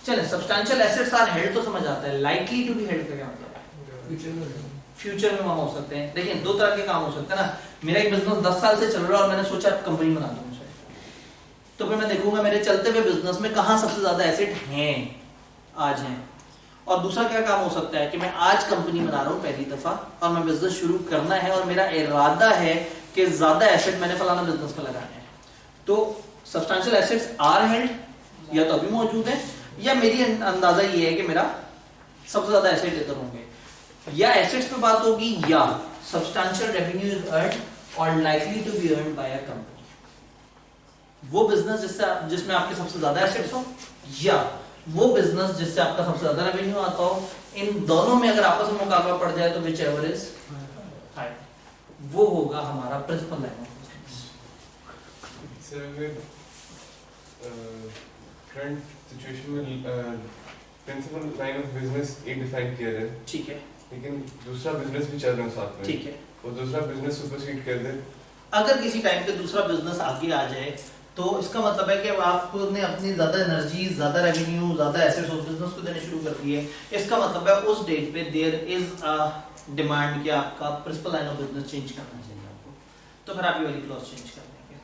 चलें, सब्सटेंशियल एसेट्स आर हेल्ड तो समझ आता है, लाइकली टू बी हेल्ड का क्या मतलब है? फ्यूचर में वहां हो सकते हैं। देखिए 2 तरह के काम हो सकते हैं ना। मेरा एक बिजनेस 10 साल से चल रहा है और मैंने सोचा कंपनी बना दूं उसे, तो फिर मैं देखूंगा मेरे चलते हुए बिजनेस में कहां सबसे ज्यादा एसेट हैं, आज हैं। और दूसरा क्या काम हो सकता है कि मैं आज कंपनी बना रहा हूं पहली दफा और मैं बिजनेस शुरू करना है और मेरा इरादा है कि ज्यादा एसेट मैंने फलाना बिजनेस में लगाने हैं। तो सब्सटेंशियल एसेट्स आर हेल्ड, या तो अभी मौजूद है, या मेरी अंदाजा ये है कि मेरा सबसे ज्यादा एसेट इधर होंगे, या एसेट्स पे बात होगी, या सब्सटेंशियल रेवेन्यू इज अर्न्ड और likely to be earned by a company. वो बिजनेस जिसमें आपके सबसे ज्यादा एसेट्स हो, या वो बिजनेस जिससे आपका सबसे ज्यादा रेवेन्यू आता हो। इन दोनों में अगर आपस में मुकाबला पड़ जाए तो विच एवर इज हाई, वो होगा हमारा principal line of business. Sir current situation में प्रिंसिपल लाइन ऑफ बिजनेस एक डिफाइन किया है, ठीक है, लेकिन दूसरा बिजनेस भी चल रहा है साथ में, ठीक है, वो दूसरा बिजनेस सुपरसीड कर दे। अगर किसी टाइम पे दूसरा बिजनेस आगे आ जाए तो इसका मतलब है कि आपने अपनी ज्यादा एनर्जी, ज्यादा रेवेन्यू, ज्यादा एसेट्स उस बिजनेस को देने शुरू कर दिए। इसका मतलब है उस डेट पे देयर इज अ डिमांड कि आपका principal line of business change करना चाहिए आपको, तो फिर आप ये वाली क्लॉज चेंज कर देंगे।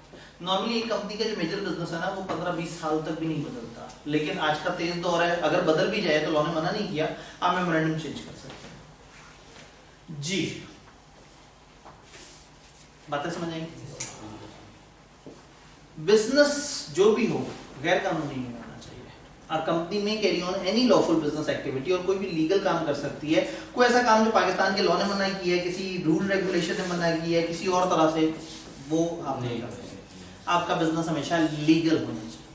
नॉर्मली एक कंपनी का जो मेजर बिजनेस है ना वो 15-20 साल तक भी नहीं बदलता, लेकिन आज का तेज दौर है, अगर बदल भी जाए तो लॉ ने मना नहीं किया, आप मेमोरेंडम चेंज कर सकते हैं। जी बातें समझ आएंगी? बिजनेस जो भी हो गैर कानूनी नहीं होना चाहिए। आ कंपनी में carry on any lawful business activity, और कोई भी लीगल काम कर सकती है। कोई ऐसा काम जो पाकिस्तान के लॉ ने मना किया है, किसी रूल रेगुलेशन ने मना किया है, किसी और तरह से, वो आप नहीं कर सकते। आपका बिजनेस हमेशा लीगल होना चाहिए।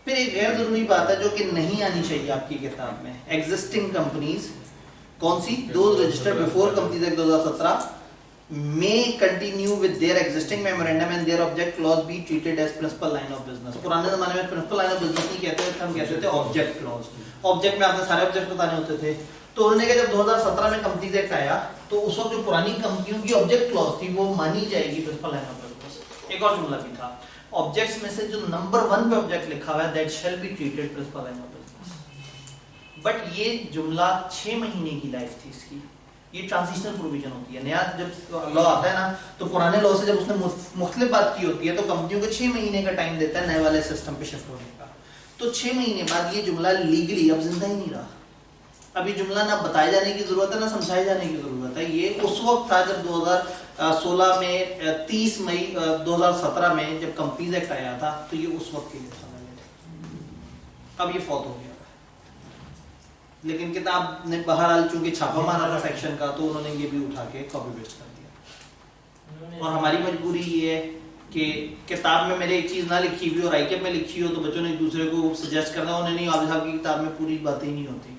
फिर एक गैर जरूरी बात है जो कि नहीं आनी चाहिए आपकी किताब में, एग्जिस्टिंग कंपनीज। कौन सी? दो registered before companies act 2017 may continue with their existing memorandum and their object clause be treated as principal line of business. पुराने जमाने में principal line of business नहीं कहते थे, हम कहते थे object clause. Object में आपने सारे object बताने होते थे. तो उन्होंने कहा जब 2017 में कंपनीज एक्ट आया तो उस वक्त जो पुरानी कंपनियों की ऑब्जेक्ट क्लॉज थी वो मानी जाएगी प्रिंसिपल लाइन ऑफ बिजनेस। एक और जुमला भी था, ऑब्जेक्ट्स में से जो नंबर 1 पे ऑब्जेक्ट लिखा हुआ है that shall be treated principal line of business. But ये जुमला 6 महीने की लाइफ थी इसकी, ये ट्रांजिशनल प्रोविजन होती है। नया जब लॉ आता है ना तो पुराने लॉ से जब उसने मुख्तलिफ बात की होती है तो कंपनियों को 6 महीने का टाइम देता है नए वाले सिस्टम पे शिफ्ट होने का। तो 6 महीने बाद ये जुमला लीगली अब जिंदा ही नहीं रहा। अभी जुमला ना बताए जाने की जरूरत है ना समझाए जाने की जरूरत है। ये उस वक्त था जब 2016 में 30 मई 2017 में जब कंपनीज एक्ट आया था तो ये उस वक्त के लिए था। अब ये फौत हो गया, लेकिन किताब ने बहरहाल चूंकि छापा मारा था सेक्शन का तो उन्होंने ये भी उठा के कॉपी पेस्ट कर दिया। और हमारी मजबूरी ये है कि किताब में मेरे एक चीज ना लिखी हुई और आईकेप में लिखी हो तो बच्चों ने एक दूसरे को सजेस्ट करना, उन्हें नहीं आबिद साहब की किताब में पूरी बातें ही नहीं होती।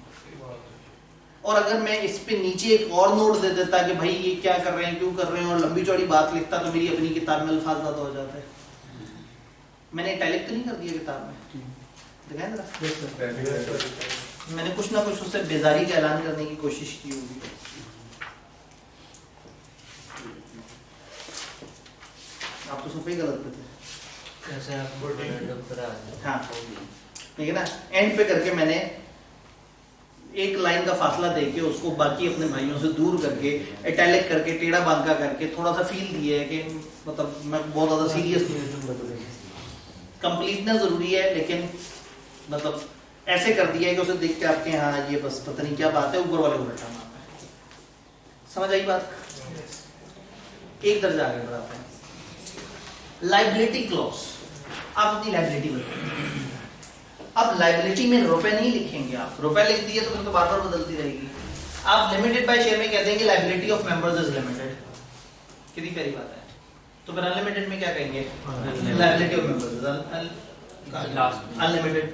और अगर मैं इस पे नीचे एक और नोट दे देता कि भाई ये क्या कर रहे हैं, क्यों कर रहे हैं, और लंबी चौड़ी बात लिखता तो मेरी अपनी किताब में अल्फाज ज्यादा हो जाता है। मैंने इटैलिक तो नहीं कर दिया किताब में, दिखाएं जरा। मैंने कुछ ना कुछ उससे बेजारी का ऐलान करने की कोशिश की होगी। आप तो सफाई गलत पे थे। कैसे आप हाँ ठीक है ना, एंड पे करके मैंने एक लाइन का फासला देके उसको बाकी अपने भाइयों से दूर करके इटैलिक करके टेढ़ा बांका करके थोड़ा सा फील दिया है कि मतलब मैं बहुत ज्यादा सीरियस कंप्लीटनेस जरूरी है, लेकिन मतलब ऐसे कर दिया है कि उसे देख के आपके यहाँ ये बस पता नहीं क्या बात है, ऊपर वाले को रटा मारना है। समझ आई बात? एक दर्जा आगे बढ़ाते हैं। लाइबिलिटी क्लॉज, आप अपनी लाइबिलिटी बताइए। अब लाइबिलिटी में रुपए नहीं लिखेंगे आप, रुपए लिख दिए तो फिर तो बार बार बदलती रहेगी। आप लिमिटेड बाय शेयर में कहते हैं कि liability of members is limited, कितनी प्यारी बात है। तो फिर अनलिमिटेड में क्या कहेंगे? Liability of members is unlimited.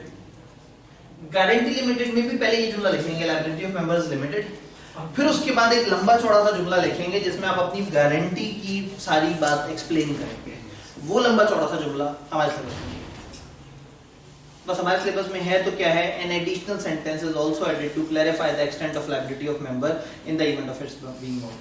Guarantee limited में भी पहले ये जुमला लिखेंगे लाइबिलिटी ऑफ मेंबर्स लिमिटेड, फिर उसके बाद एक लंबा चौड़ा सा जुमला लिखेंगे जिसमें आप अपनी गारंटी की सारी बात एक्सप्लेन करेंगे। वो लंबा चौड़ा सा जुमला हमारे सिलेबस में बस हमारे सिलेबस में है तो क्या है, an additional sentence is also added to clarify the extent of liability of member in the event of its being known.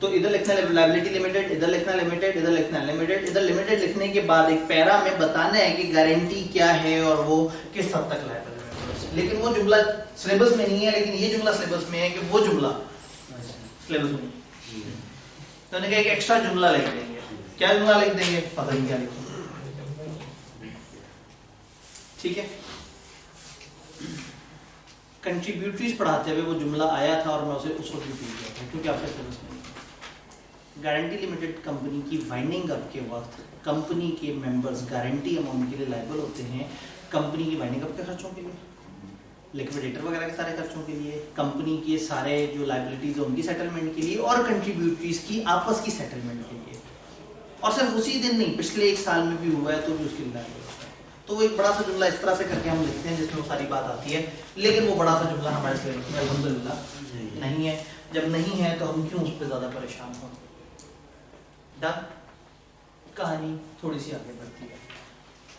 तो इधर लिखना लायबिलिटी लिमिटेड, इधर लिखना लिमिटेड, इधर लिखना लिमिटेड। इधर लिमिटेड लिखने के बाद एक पैरा में बताना है कि गारंटी क्या है और वो किस हद तक लायबल है। लेकिन वो जुमला सिलेबस में नहीं है, लेकिन ये जुमला सिलेबस में है कि वो जुमला सिलेबस में नहीं। तो उन्होंने कहा एक एक्स्ट्रा जुमला लिख देंगे। क्या जुमला लिख देंगे? पता नहीं क्या लिखेंगे। ठीक है, कंट्रीब्यूटरीज पढ़ाते हुए वो जुमला आया था और मैं उसे उस वक्त रिपीट किया था क्योंकि आपके सिलेबस में गारंटी लिमिटेड कंपनी की वाइंडिंग अप के वक्त कंपनी के मेंबर्स गारंटी अमाउंट के लिए लायबल होते हैं। कंपनी की वाइंडिंग अप के खर्चों के लिए, लिक्विडेटर वगैरह के सारे खर्चों के लिए, कंपनी के सारे जो लायबिलिटीज है उनकी सेटलमेंट के लिए और कंट्रीब्यूटरीज की आपस की सेटलमेंट के लिए। और सिर्फ उसी दिन नहीं, पिछले 1 साल में भी हुआ है तो भी उसके लिए लायबल। तो वो एक बड़ा सा जुमला इस तरह से करके हम लिखते हैं जिसमें वो सारी बात आती है, लेकिन वो बड़ा सा जुमला हमारे सिलेबस में अल्हम्दुलिल्लाह नहीं है। जब नहीं है तो हम क्यों उस पर ज्यादा परेशान हो। डन, कहानी थोड़ी सी आगे बढ़ती है।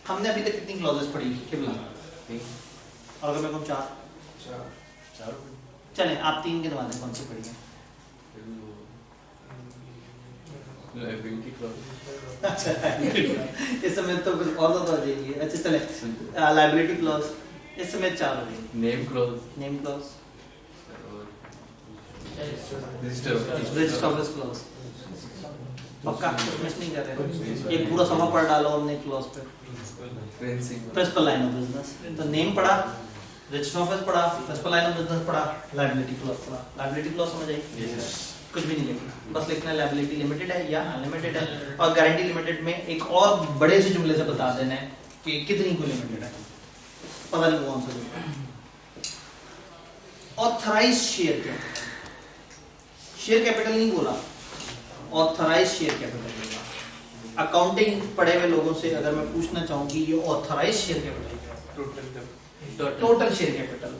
हमने अभी तक कितनी क्लॉजेस पढ़ी किबला? और अगर मैं कहूँ 4 चलें, आप 3 गिनवा दें कौन सी पढ़ी है? अच्छा इस समय तो कुछ और ज्यादा आ जाएगी। अच्छा चले, लायबिलिटी क्लॉज इस समय 4 हो जाएगी। Name clause, name clause, register office clause. पक्का मिस नहीं कर रहे, एक पूरा सफा पढ़ डालो हमने क्लॉज पे। प्रिंसिपल लाइन ऑफ बिजनेस, तो नेम पढ़ा, रजिस्टर ऑफिस पढ़ा, प्रिंसिपल लाइन ऑफ बिजनेस पढ़ा, लायबिलिटी क्लॉज पढ़ा। लायबिलिटी क्लॉज समझ आई? कुछ भी नहीं लिखना, बस लिखना लायबिलिटी लिमिटेड है या अनलिमिटेड है। और गारंटी लिमिटेड में एक और बड़े से जुमले से बता देना है कि कितनी को लिमिटेड है, पता नहीं कौन सा जुमला। Authorise share capital, share capital नहीं बोला, ऑथराइज शेयर कैपिटल बोला। अकाउंटिंग पढ़े हुए लोगों से अगर मैं पूछना चाहूँ कि ये authorise share capital, total share capital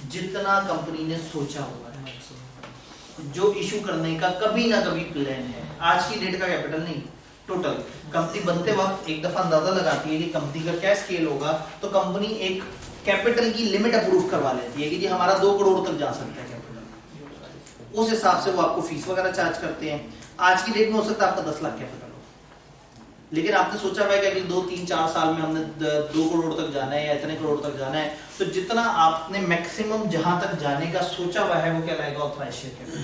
जितना कंपनी ने सोचा हुआ है, जो इशू करने का कभी ना कभी प्लान है, आज की डेट का कैपिटल नहीं, टोटल। कंपनी बनते वक्त एक दफा अंदाजा लगाती है कि कंपनी का क्या स्केल होगा, तो कंपनी एक कैपिटल की लिमिट अप्रूव करवा लेती है कि जी हमारा 2 करोड़ तक जा सकता है कैपिटल। उस हिसाब से वो आपको फीस वगैरह चार्ज करते हैं। आज की डेट में हो सकता है आपका 10 लाख कैपिटल हो, लेकिन आपने सोचा हुआ है कि अगले 2, 3, 4 साल में हमने 2 करोड़ तक जाना है या इतने करोड़ तक जाना है, तो जितना आपने मैक्सिमम जहां तक जाने का सोचा हुआ है वो क्या लाएगा, ऑथराइज्ड शेयर कैपिटल।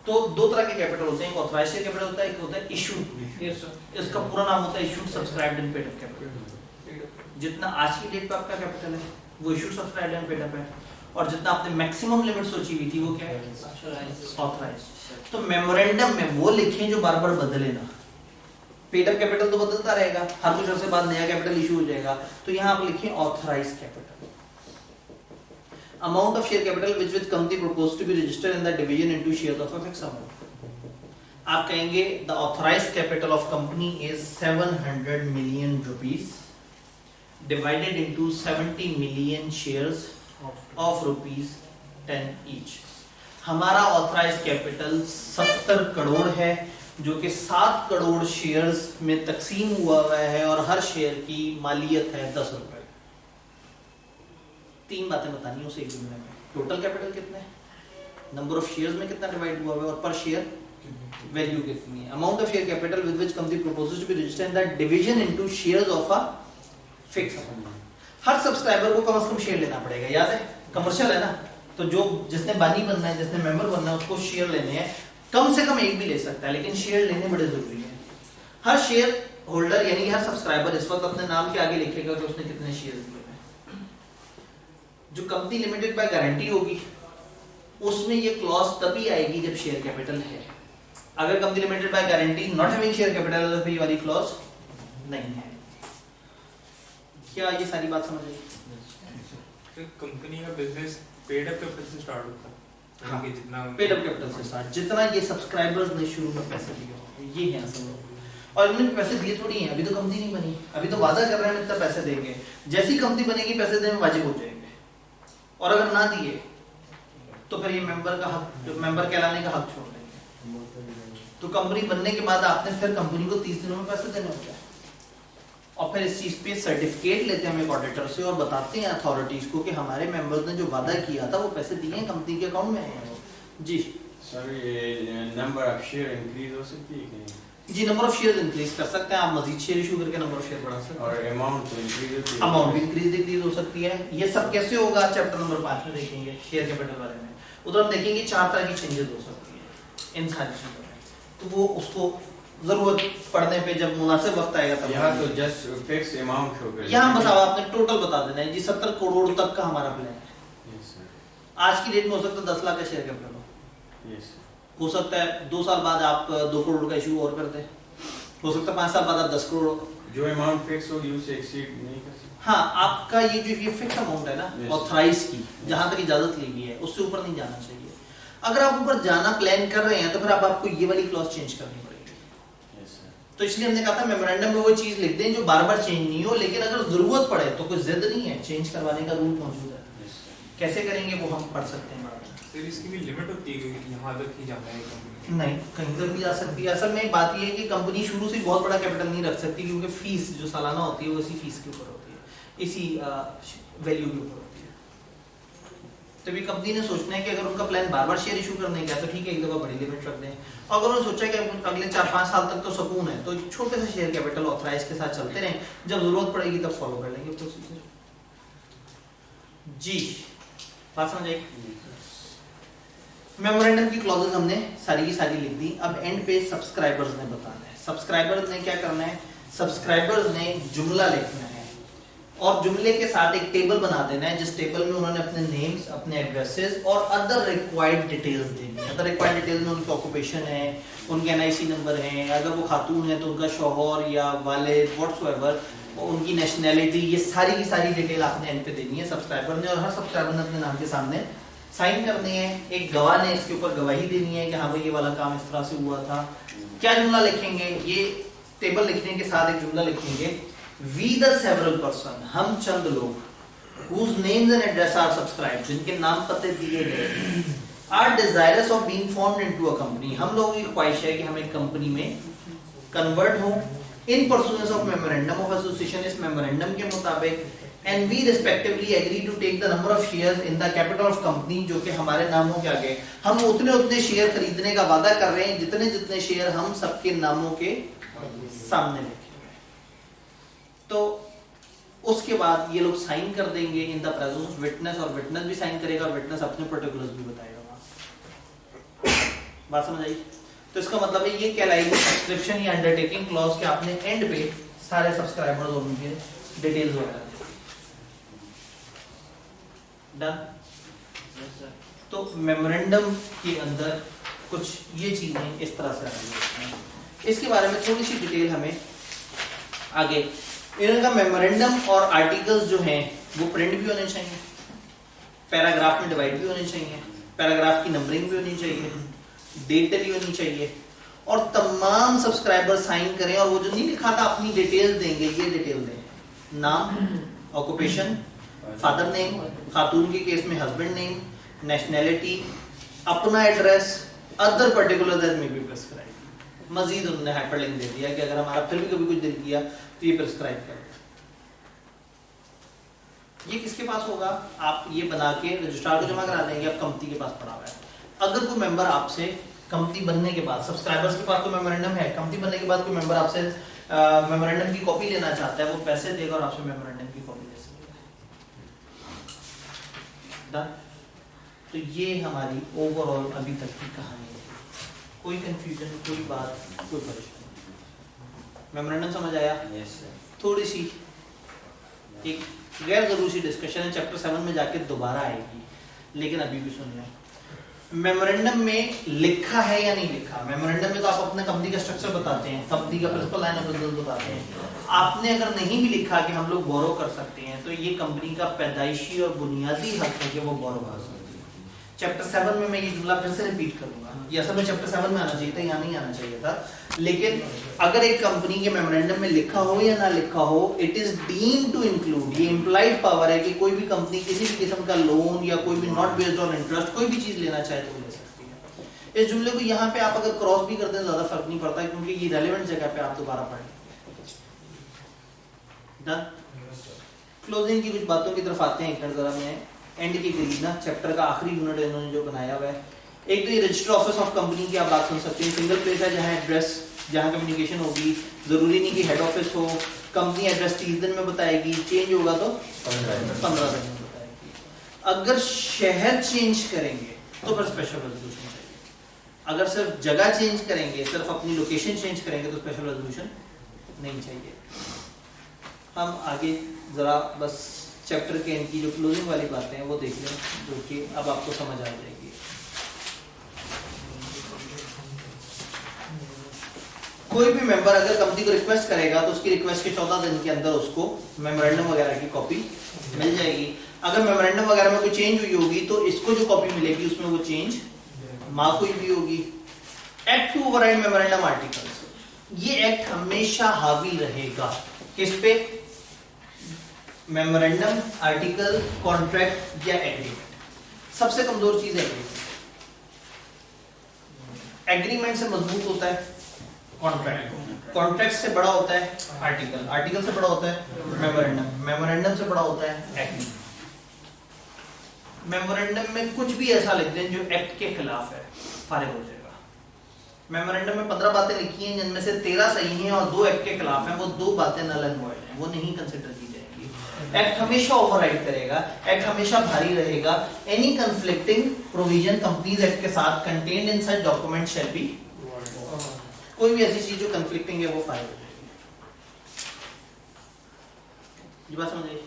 तो 2 तरह के कैपिटल होते हैं, एक ऑथराइज्ड शेयर कैपिटल होता है, एक होता है इशूड। इसका पूरा नाम होता है issued subscribed and paid up capital. जितना आज की डेट पे आपका कैपिटल है वो issued subscribed and paid up है, और जितना आपने मैक्सिमम लिमिट सोची हुई थी वो क्या है, ऑथराइज्ड। तो मेमोरेंडम में वो लिखें जो बार बार बदले ना। पेड अप कैपिटल तो बदलता रहेगा, हर कुछ अर्से बाद नया कैपिटल इशू हो जाएगा, तो यहाँ आप लिखें authorised capital. Amount of share capital which company proposed to be registered in the division into shares of a fixed amount. आप कहेंगे the authorized capital of company is 700 million rupees divided into 70 million shares of rupees 10 each. हमारा authorized capital 70 crore है, जो कि 7 crore shares में तकसीम हुआ है और हर शेयर की मालियत है 10 रुपए। 3 बातें बतानी है उसे एक जुमले में। टोटल कैपिटल कितना है, नंबर ऑफ शेयर्स में कितना डिवाइड हुआ है, और पर शेयर वैल्यू कितनी है। Amount of share capital with which company proposes to be registered in the division into shares of a fix amount. हर सब्सक्राइबर को कम से कम शेयर लेना पड़ेगा, याद है कमर्शियल है ना, तो जो जिसने बानी बनना है, जिसने मेंबर बनना है, उसको शेयर लेने हैं। कम से कम एक भी ले सकता है, लेकिन शेयर लेने बड़े जरूरी है। हर शेयर होल्डर यानी हर सब्सक्राइबर इस वक्त अपने नाम के आगे लिखेगा कि उसने कितने शेयर लिए। जो कंपनी लिमिटेड बाय गारंटी होगी उसमें ये क्लॉज तभी आएगी जब शेयर कैपिटल है। अगर company limited by guarantee not having share capital तो ये वाली क्लॉज नहीं है। क्या ये सारी बात समझ आई? कंपनी का बिजनेस पेड अप कैपिटल से स्टार्ट होता है। हाँ, जितना पेड अप कैपिटल से स्टार्ट, जितना ये सब्सक्राइबर्स ने शुरू में पैसे दिए ये है असल में। और इन्होंने पैसे दिए थोड़ी हैं, अभी तो कंपनी नहीं बनी, अभी तो वादा कर रहे हैं इतना पैसे देंगे। जैसी कंपनी बनेगी पैसे देने वाजिब हो जाएंगे, और अगर ना दिए तो फिर ये मेंबर का हक, मेंबर कहलाने का हक छोड़ देंगे। तो कंपनी बनने के बाद आपने फिर कंपनी को 30 दिनों में पैसे देने होते हैं, और फिर इस चीज पे सर्टिफिकेट लेते हैं हम एक ऑडिटर से और बताते हैं अथॉरिटीज को कि हमारे मेंबर्स ने जो वादा किया था वो पैसे दिए हैं, कंपनी के अकाउंट में आए हैं। जी सर, ये नंबर ऑफ शेयर इंक्रीज हो सकती है कि नहीं? जी, नंबर ऑफ शेयर्स इंक्रीज कर सकते हैं आप, मजीद शेयर इशू करके नंबर ऑफ शेयर बढ़ा सकते हैं, और अमाउंट तो इंक्रीज होती है, अमाउंट भी इंक्रीज डिक्रीज हो सकती है। ये सब कैसे होगा चैप्टर नंबर 5 में देखेंगे शेयर कैपिटल बारे में। उधर हम देखेंगे 4 तरह की चेंजेस हो सकती है इन सारी चीजों में, तो वो उसको जरूरत पड़ने पे जब मुनासिब वक्त आएगा तब। यहाँ तो जस्ट फिक्स अमाउंट शो करेगा। यहाँ बस आपने टोटल बता देना है जी 70 करोड़ तक का हमारा प्लान है। यस सर, आज की डेट में हो सकता है 10 लाख का शेयर कैपिटल हो, यस हो सकता है 2 साल बाद आप 2 करोड़ का इशू और कर दें, हो सकता है 5 साल बाद आप 10 करोड़। जो अमाउंट फिक्स होगी उससे एक्सीड नहीं कर सकते। हाँ, आपका ये जो ये फिक्स अमाउंट है ना ऑथराइज की, जहां तक इजाजत ली गई है उससे ऊपर नहीं जाना चाहिए। अगर आप ऊपर जाना प्लान कर रहे हैं तो फिर आपको ये वाली क्लॉज चेंज करनी पड़ेगी। यस सर, तो इसलिए हमने कहा था मेमोरेंडम में वो चीज लिख दें जो बार बार चेंज नहीं हो, लेकिन अगर जरूरत पड़े तो कोई जिद नहीं है, चेंज करवाने का रूल मौजूद है। Yes sir. कैसे करेंगे वो हम पढ़ सकते हैं बाद में। फिर इसकी भी लिमिट होती है कि यहाँ तक ही जाना है कंपनी। नहीं, कहीं तक भी जा सकती है। असल में बात ये है कि कंपनी शुरू से बहुत बड़ा कैपिटल नहीं रख सकती, क्योंकि फीस जो सालाना होती है वो इसी फीस के ऊपर होती है, इसी वैल्यू के ऊपर होती है। तो भी कंपनी ने सोचना है कि अगर उनका प्लान बार बार शेयर इशू करने का है तो ठीक है, एक दफा बड़ी लिमिट रख दें। और अगर उन्होंने सोचा है कि अगले 4-5 साल तक तो सुकून है, तो छोटे से शेयर कैपिटल ऑथराइज के साथ चलते रहें, जब जरूरत पड़ेगी तब फॉलो कर लेंगे प्रोसीजर। जी, बात समझ आई? मेमोरेंडम की क्लॉजेस हमने सारी की सारी लिख दी। अब एंड पे सब्सक्राइबर्स ने बताना है। सब्सक्राइबर्स ने क्या करना है, सब्सक्राइबर्स ने जुमला लिखना है और जुमले के साथ एक टेबल बना देना है, जिस टेबल में उन्होंने अपने नेम्स, अपने एड्रेसेस और अदर रिक्वायर्ड डिटेल्स देनी है। अदर रिक्वायर्ड डिटेल्स में उनकी ऑक्यूपेशन है, उनके एनआईसी नंबर है, अगर वो खातून है तो उनका शौहर या वालिद व्हाटसोएवर, उनकी नेशनैलिटी, ये सारी की सारी डिटेल आपने एंड पे देनी है सब्सक्राइबर ने। और हर सब्सक्राइबर ने अपने नाम के सामने साइन करने हैं। एक गवाह ने इसके ऊपर गवाही देनी है कि हाँ भाई ये वाला काम इस तरह से हुआ था। क्या जुमला लिखेंगे, ये टेबल लिखने के साथ एक जुमला लिखेंगे, वी द सेवरल पर्सन, हम चंद लोग, whose names and address are subscribed, जिनके नाम पते दिए गए, are desirous of being formed into a company, हम लोगों की ख्वाहिश है कि हम एक कंपनी में कन्वर्ट हो in pursuance of memorandum of association, इस मेमोरेंडम के मुताबिक, and we respectively agree to take the number of shares in the capital of company, जो कि हमारे नामों के आगे हम उतने शेयर खरीदने का वादा कर रहे हैं जितने शेयर हम सबके नामों के सामने रखेंगे। तो उसके बाद ये लोग साइन कर देंगे in the presence of witness, और विटनेस भी साइन करेगा और विटनेस अपने पर्टिकुलर्स भी बताएगा। बात समझ आई? तो इसका मतलब है ये कहलाएगी सब्सक्रिप्शन या अंडरटेकिंग क्लॉज के आपने एंड पे सारे सब्सक्राइबर्स और उनके डिटेल्स वगैरह डन। तो मेमोरेंडम के अंदर कुछ ये चीजें इस तरह से आ रही हैं, इसके बारे में थोड़ी सी डिटेल हमें आगे। इनका मेमोरेंडम और आर्टिकल्स जो हैं वो प्रिंट भी होने चाहिए, पैराग्राफ में डिवाइड भी होने चाहिए, पैराग्राफ की नंबरिंग भी होनी चाहिए, डेट भी होनी चाहिए, और तमाम सब्सक्राइबर साइन करें। और वो जो नहीं लिखा था अपनी डिटेल देंगे, ये डिटेल दें, नाम, ऑक्यूपेशन, फादर नेम, खातून के केस में हस्बैंड नेम, नेशनैलिटी, अपना address, other particulars as may be prescribe. मजीद उन्होंने हाइपरलिंक दे दिया कि अगर हमारा फिर भी कभी कुछ दिल किया तो ये प्रिस्क्राइब कर। ये किसके पास होगा? आप ये बना के रजिस्ट्रार को जमा करा देंगे, अब कंपनी के पास पड़ा हुआ है। अगर कोई मेंबर आपसे कंपनी बनने के बाद, सब्सक्राइबर्स के पास कोई मेमोरेंडम है, कंपनी बनने के बाद कोई मेंबर आपसे मेमोरेंडम की कॉपी लेना चाहता है, वो पैसे देगा और आपसे मेमोरेंडम की कॉपी ले सकता है। तो ये हमारी ओवरऑल अभी तक की कहानी है। कोई कंफ्यूजन, कोई बात, कोई परेशानी? मेमोरेंडम समझ आया? Yes sir. थोड़ी सी एक गैर जरूरी सी डिस्कशन है, चैप्टर 7 में जाके दोबारा आएगी, लेकिन अभी भी सुन लें। मेमोरेंडम में लिखा है या नहीं लिखा? मेमोरेंडम में तो आप अपने कंपनी का स्ट्रक्चर बताते हैं, कंपनी का प्रिंसिपल लाइन ऑफ बिजनेस बताते हैं। आपने अगर नहीं भी लिखा कि हम लोग बोरो कर सकते हैं, तो ये कंपनी का पैदाइशी और बुनियादी हक है कि वो बोरो कर सकते हैं। चैप्टर 7 में मैं ये जुमला फिर से रिपीट करूंगा, ये असल में चैप्टर 7 में आना चाहिए था, यहाँ नहीं आना चाहिए था, लेकिन अगर एक कंपनी के मेमोरेंडम में लिखा हो या ना लिखा हो, it is deemed to include, ये इम्प्लाइड पावर है कि कोई भी कंपनी किसी भी किस्म का लोन या कोई भी नॉट बेस्ड ऑन इंटरेस्ट कोई भी चीज लेना चाहे तो ले सकती है। इस जुमले को यहाँ पे आप अगर क्रॉस भी कर दें ज्यादा फर्क नहीं पड़ता, क्योंकि ये रेलेवेंट जगह पे आप दोबारा पढ़ें। डन। क्लोजिंग की कुछ बातों की तरफ आते हैं, एक जरा मैं एंड की करीब ना, चैप्टर का आखिरी यूनिट इन्होंने जो बनाया हुआ है। एक तो ये रजिस्टर ऑफिस ऑफ कंपनी की आप बात सुन सकते हैं, सिंगल प्लेस है जहाँ एड्रेस, जहाँ कम्युनिकेशन होगी, जरूरी नहीं कि हेड ऑफिस हो। कंपनी एड्रेस 30 दिन में बताएगी, चेंज होगा तो 15 दिन में बताएगी। अगर शहर चेंज करेंगे तो फिर स्पेशल रेजोल्यूशन चाहिए। अगर सिर्फ जगह चेंज करेंगे, सिर्फ अपनी लोकेशन चेंज करेंगे तो स्पेशल रेजोल्यूशन नहीं चाहिए। हम आगे जरा बस चैप्टर के इनकी जो क्लोजिंग वाली बातें हैं वो देख लें, जो कि अब आपको समझ आ जाएगी। कोई भी मेंबर अगर कंपनी को रिक्वेस्ट करेगा तो उसकी रिक्वेस्ट के 14 दिन के अंदर उसको मेमोरेंडम वगैरह की कॉपी मिल जाएगी। अगर मेमोरेंडम वगैरह में कोई चेंज हुई होगी तो इसको जो कॉपी मिलेगी उसमें वो चेंज मार्क हुई भी होगी। Act to override memorandum articles, ये एक्ट हमेशा हावी रहेगा किस पे? मेमोरेंडम, आर्टिकल, कॉन्ट्रैक्ट या एग्रीमेंट। सबसे कमजोर चीज है एग्रीमेंट। एग्रीमेंट से मजबूत होता है कॉन्ट्रैक्ट, कॉन्ट्रैक्ट से बड़ा होता है आर्टिकल, आर्टिकल से बड़ा होता है मेमोरेंडम, मेमोरेंडम से बड़ा होता है एक्ट। मेमोरेंडम में कुछ भी ऐसा लिख दें जो एक्ट के खिलाफ है, फारिग हो जाएगा। मेमोरेंडम में 15 बातें लिखी हैं जिनमें से 13 सही हैं और 2 एक्ट के खिलाफ हैं, वो 2 बातें नल एंड वॉइड हैं, वो नहीं कंसिडर की जाएंगी। एक्ट हमेशा ओवरराइड करेगा, एक्ट हमेशा भारी रहेगा। Any conflicting provision companies act के साथ contained in such document shall be, कोई भी ऐसी चीज जो कंफ्लिक्टिंग है वो फाइल हो जाएगी। ये बात समझ आई?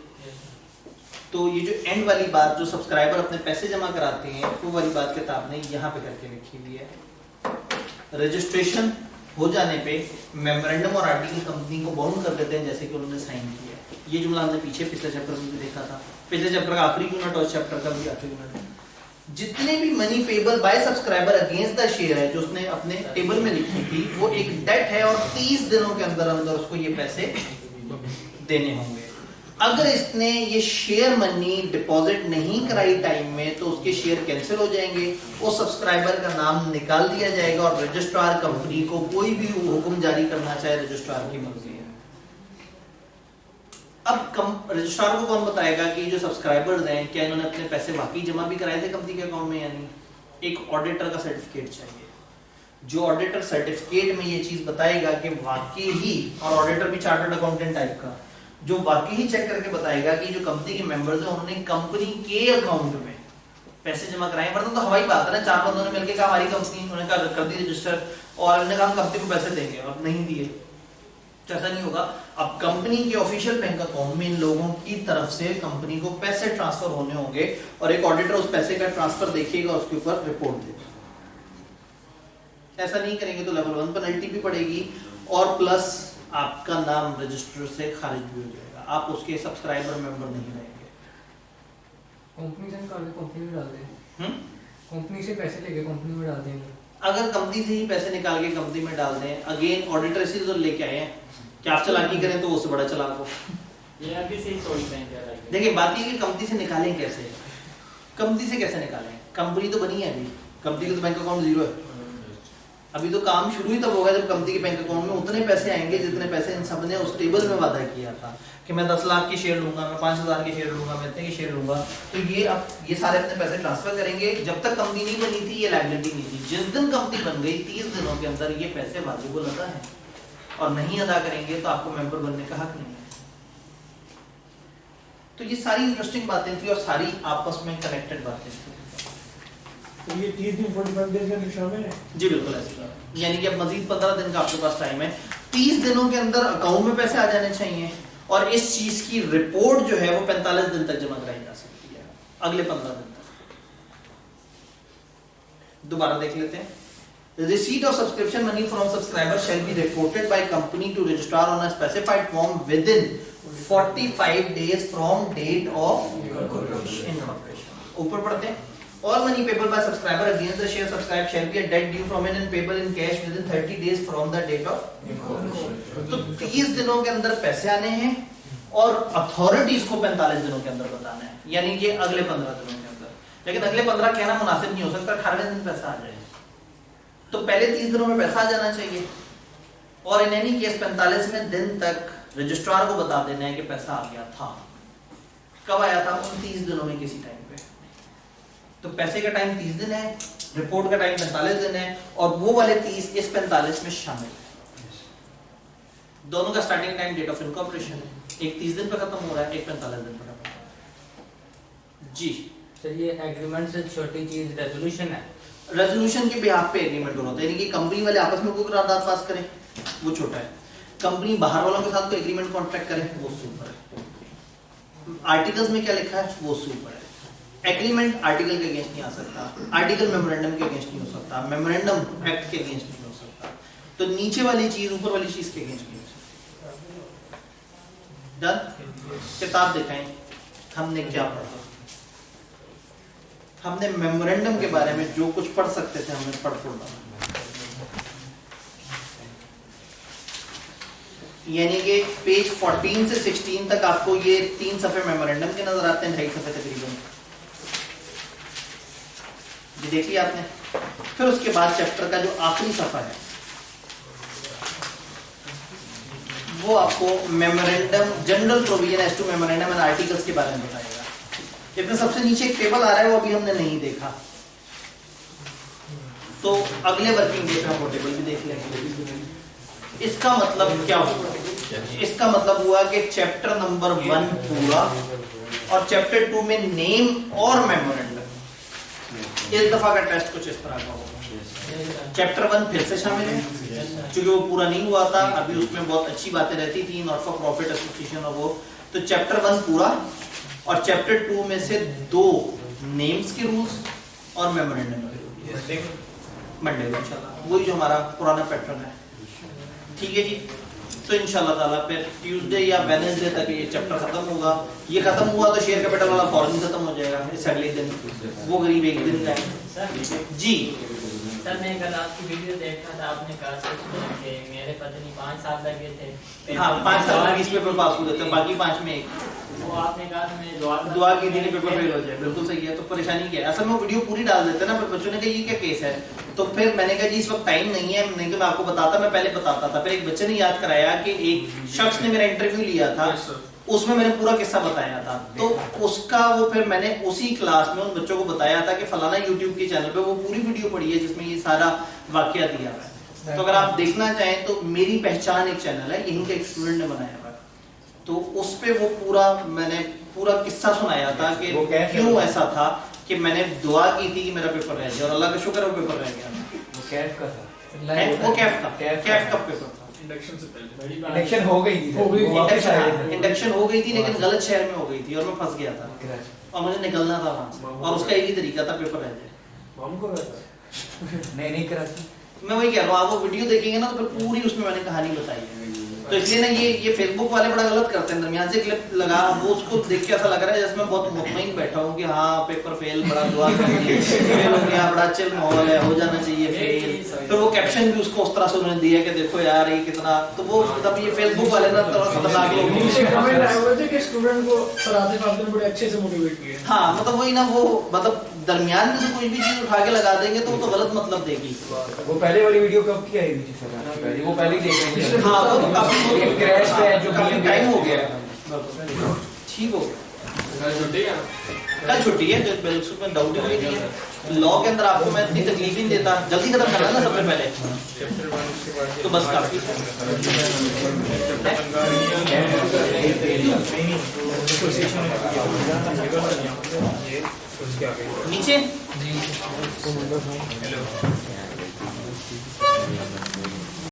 तो ये जो एंड वाली बात जो सब्सक्राइबर अपने पैसे जमा कराते हैं वो वाली बात किताब ने यहाँ पे करके लिखी हुई है। रजिस्ट्रेशन हो जाने पे मेमोरेंडम और आर्टिकल कंपनी को बाउंड कर देते हैं जैसे कि उन्होंने साइन किया है। ये जुमला हमने पीछे पिछले चैप्टर में भी देखा था, पिछले चैप्टर का आखिरी यूनिट और चैप्टर का भी आखिरी यूनिट। जितने भी money payable by subscriber against the share है जो उसने अपने टेबल में लिखी थी वो एक डेट है और 30 दिनों के अंदर अंदर उसको ये पैसे देने होंगे। अगर इसने ये शेयर मनी डिपॉजिट नहीं कराई टाइम में तो उसके शेयर कैंसिल हो जाएंगे, उस सब्सक्राइबर का नाम निकाल दिया जाएगा और रजिस्ट्रार कंपनी को कोई भी हुक्म जारी करना चाहे रजिस्ट्रार की मर्जी है। अब रजिस्ट्रार को कौन बताएगा कि जो सब्सक्राइबर्स हैं क्या इन्होंने अपने पैसे वाकई जमा भी कराए थे कंपनी के अकाउंट में या नहीं। एक ऑडिटर का सर्टिफिकेट चाहिए, जो ऑडिटर सर्टिफिकेट में ये चीज बताएगा कि वाकई ही, और ऑडिटर भी चार्टर्ड अकाउंटेंट टाइप का, जो वाकई ही चेक करके बताएगा कि जो कंपनी के मेंबर्स हैं उन्होंने कंपनी के अकाउंट में पैसे जमा कराए। वरना तो हवाई बात है ना, चार बंदों ने मिलकर कहा हमारी कंपनी, उन्होंने कहा कर दी रजिस्टर और उन्होंने कहा हम कंपनी को पैसे देंगे और नहीं दिए, ऐसा नहीं होगा। अब कंपनी के ऑफिशियल बैंक अकाउंट में इन लोगों की तरफ से कंपनी को पैसे ट्रांसफर होने होंगे और एक ऑडिटर उस पैसे का ट्रांसफर देखेगा, उसके ऊपर रिपोर्ट देगा। ऐसा नहीं करेंगे तो लेवल 1 पेनल्टी भी पड़ेगी और प्लस आपका नाम रजिस्टर से खारिज भी हो जाएगा, आप उसके सब्सक्राइबर मेंबर नहीं रहेंगे। कंपनी से निकाल के कंपनी में डाल दें, कंपनी से पैसे लेके कंपनी में डाल देंगे। अगर कंपनी से ही पैसे निकाल के कंपनी में डाल दें, अगेन ऑडिटर इसी तो लेके आए हैं कि आप चालाकी करें तो उससे बड़ा चालाक हो। ये अभी से ही सोचते हैं क्या? देखिए बात ये कि कंपनी से निकालें कैसे, कंपनी से कैसे निकालें, कंपनी तो बनी है अभी, कंपनी का तो बैंक अकाउंट जीरो है, अभी तो काम शुरू ही तब होगा जब कंपनी के बैंक अकाउंट में उतने पैसे आएंगे जितने पैसे इन सब ने उस टेबल में वादा किया था कि मैं 10 लाख के शेयर लूंगा, मैं 5,000 के शेयर लूंगा, मैं इतने के शेयर लूंगा। तो ये अब ये सारे अपने पैसे ट्रांसफर करेंगे। जब तक कंपनी नहीं बनी थी ये लायबिलिटी नहीं थी, जिस दिन कंपनी बन गई 30 दिनों के अंदर ये पैसे वाजिबुल अदा है और नहीं अदा करेंगे तो आपको मेंबर बनने का हक नहीं है। तो ये सारी इंटरेस्टिंग बातें थी और सारी आपस में कनेक्टेड बातें थी। तो ये 30 दिन 45 डेज के अंदर शामिल है? जी बिल्कुल ऐसा, यानी कि अब मजीद 15 दिन का आपके पास टाइम है। 30 दिनों के अंदर अकाउंट में पैसे आ जाने चाहिए और इस चीज की रिपोर्ट जो है वो 45 दिन तक जमा कराई जा सकती है, अगले 15 दिन तक। दोबारा देख लेते हैं। Receipt of subscription money from subscriber shall be reported by company to registrar on a specified form within 45 days from date of incorporation. ऊपर पढ़ते हैं। All money payable by subscriber against the share subscribed shall be a debt due from an and payable in cash within 30 days from the date of incorporation. तो 30 दिनों के अंदर पैसे आने हैं और अथॉरिटीज को 45 दिनों के अंदर बताना है, यानी कि अगले 15 दिनों के अंदर। लेकिन अगले 15 कहना मुनासिब नहीं हो सकता, 18वें दिन पैसा आ जाए तो पहले 30 दिनों में पैसा आ जाना चाहिए और इन एनी केस 45वें दिन तक रजिस्ट्रार को बता देना है कि पैसा आ गया था। कब आया था? उन 30 दिनों में किसी टाइम पे। तो पैसे का टाइम 30 दिन है, रिपोर्ट का टाइम 45 दिन है और वो वाले 30 इस 45 में शामिल है। दोनों का starting time date of incorporation है, एक 30 दिन पे खत्म हो रहा है, एक 45 दिन पे खत्म हो रहा है। जी सर ये एग्रीमेंट से छोटी चीज रेजोल्यूशन है। रेजोल्यूशन के बिहाफ पे एग्रीमेंट होता है, यानी कि कंपनी वाले आपस में कोई करारदाद पास करें वो छोटा है, कंपनी बाहर वालों के साथ कोई एग्रीमेंट कॉन्ट्रैक्ट करे वो सुपर है। आर्टिकल्स में क्या लिखा है वो सुपर है। एग्रीमेंट आर्टिकल के अगेंस्ट नहीं आ सकता, आर्टिकल मेमोरेंडम के अगेंस्ट नहीं हो सकता, मेमोरेंडम एक्ट के अगेंस्ट नहीं हो सकता, तो नीचे वाली चीज ऊपर वाली चीज के अगेंस्ट नहीं हो सकती। डन। किताब दिखाएं हमने क्या पढ़ा। हमने मेमोरेंडम के बारे में जो कुछ पढ़ सकते थे हमने पढ़ डाला, यानी कि पेज 14 से 16 तक आपको ये 3 सफे मेमोरेंडम के नजर आते हैं, 2.5 सफे तकरीबन, ये देख लिया आपने। फिर उसके बाद चैप्टर का जो आखिरी सफा है वो आपको memorandum general provision as to memorandum and articles के बारे में बताएगा। इसमें सबसे नीचे एक टेबल आ रहा है वो अभी हमने नहीं देखा, तो अगले वर्किंग डे पे हम वो टेबल भी देख लेंगे। इसका मतलब क्या हुआ? इसका मतलब हुआ कि चैप्टर नंबर 1 पूरा और चैप्टर 2 में नेम और मेमोरेंडम, इस दफा का टेस्ट कुछ इस तरह का होगा। चैप्टर 1 फिर से शामिल है क्योंकि वो पूरा नहीं हुआ था, अभी उसमें बहुत अच्छी बातें रहती थी, नॉट फॉर प्रॉफिट एसोसिएशन और वो, तो चैप्टर 1 पूरा और चैप्टर 2 में से 2 नेम्स के रूल्स और मेमोरेंडम के रूल्स मंडे को इंशाल्लाह, वही जो हमारा पुराना पैटर्न है। ठीक है जी, तो इंशाल्लाह ताला फिर ट्यूसडे या वेडनेसडे तक ये चैप्टर खत्म होगा। ये खत्म हुआ तो शेयर कैपिटल वाला फौरन खत्म हो जाएगा इस अगले दिन, वो करीब एक दिन का जी। सर मैं कल आपकी वीडियो देख रहा था, आपने कहा कि मेरे पता नहीं 5 साल लगे थे। हाँ 5 साल में इस पेपर पास हो जाते हैं, बाकी 5 में 1 वो आपने कहा था मैं दुआ की थी कि पेपर फेल हो जाए, बिल्कुल सही है। तो परेशानी क्या है, असल में वो वीडियो पूरी डाल देते ना, फिर बच्चों ने कहा ये क्या केस है, तो फिर मैंने कहा जी इस वक्त टाइम नहीं है, नहीं तो मैं आपको बताता, मैं पहले बताता था। फिर एक बच्चे ने याद कराया कि एक शख्स ने मेरा इंटरव्यू लिया था, उसमें मैंने पूरा किस्सा बताया था, तो उसका वो फिर मैंने उसी क्लास में उन बच्चों को बताया था कि फलाना यूट्यूब के चैनल पे वो पूरी वीडियो पड़ी है जिसमें ये सारा वाकया दिया हुआ है। तो अगर आप देखना चाहें तो मेरी पहचान एक चैनल है, यहीं के एक स्टूडेंट ने बनाया हुआ है, तो उस पे वो पूरा मैंने पूरा किस्सा सुनाया था कि क्यों ऐसा था कि मैंने दुआ की थी कि मेरा पेपर रह जाए और अल्लाह का शुक्र है वो पेपर रह गया। वो कैफ का था, वो कैफ का पेपर था। इंडक्शन से पहले इलेक्शन हो गई थी, इंडक्शन हो गई थी लेकिन गलत शहर में हो गई थी और मैं फंस गया था और मुझे निकलना था वहां से, और उसका एक ही तरीका था पेपर रह जाए। मामू को रहता नहीं कराची। मैं वही कह रहा हूँ, आप वो वीडियो देखेंगे ना तो फिर पूरी उसमें मैंने कहानी बताई है। तो इसलिए ना ये फेसबुक वाले बड़ा गलत करते हैं, दरमियान से क्लिप लगा, वो उसको देख के ऐसा लग रहा है जैसे मैं बहुत मुतमईन बैठा हूँ कि हाँ पेपर फेल, बड़ा दुआ करिए, फेल हो गया, बड़ा चिल माहौल है, हो जाना चाहिए फेल। फिर वो कैप्शन भी उसको उस तरह से उन्होंने दिया कि देखो यार ये कितना, तो वो तब ये फेसबुक वाले ना थोड़ा खतरनाक लोग नीचे कमेंट आए हुए थे कि स्टूडेंट को सर आतिफ ने बड़े अच्छे से मोटिवेट किया। हाँ मतलब वही ना, वो मतलब दरमियान में से कोई भी चीज उठा के लगा देंगे तो वो तो गलत मतलब देगी। वो पहले वाली वीडियो कब की आई थी सर? वो पहले ही देख रहे थे। हाँ वो तो काफी क्रैश है जो काफी टाइम हो गया है, ठीक हो गया। कल छुट्टी है, उसमें डाउट ही नहीं है। लॉ के अंदर आपको मैं इतनी तकलीफ नहीं देता, जल्दी खत्म करना ना सबसे पहले, तो बस काफी नीचे।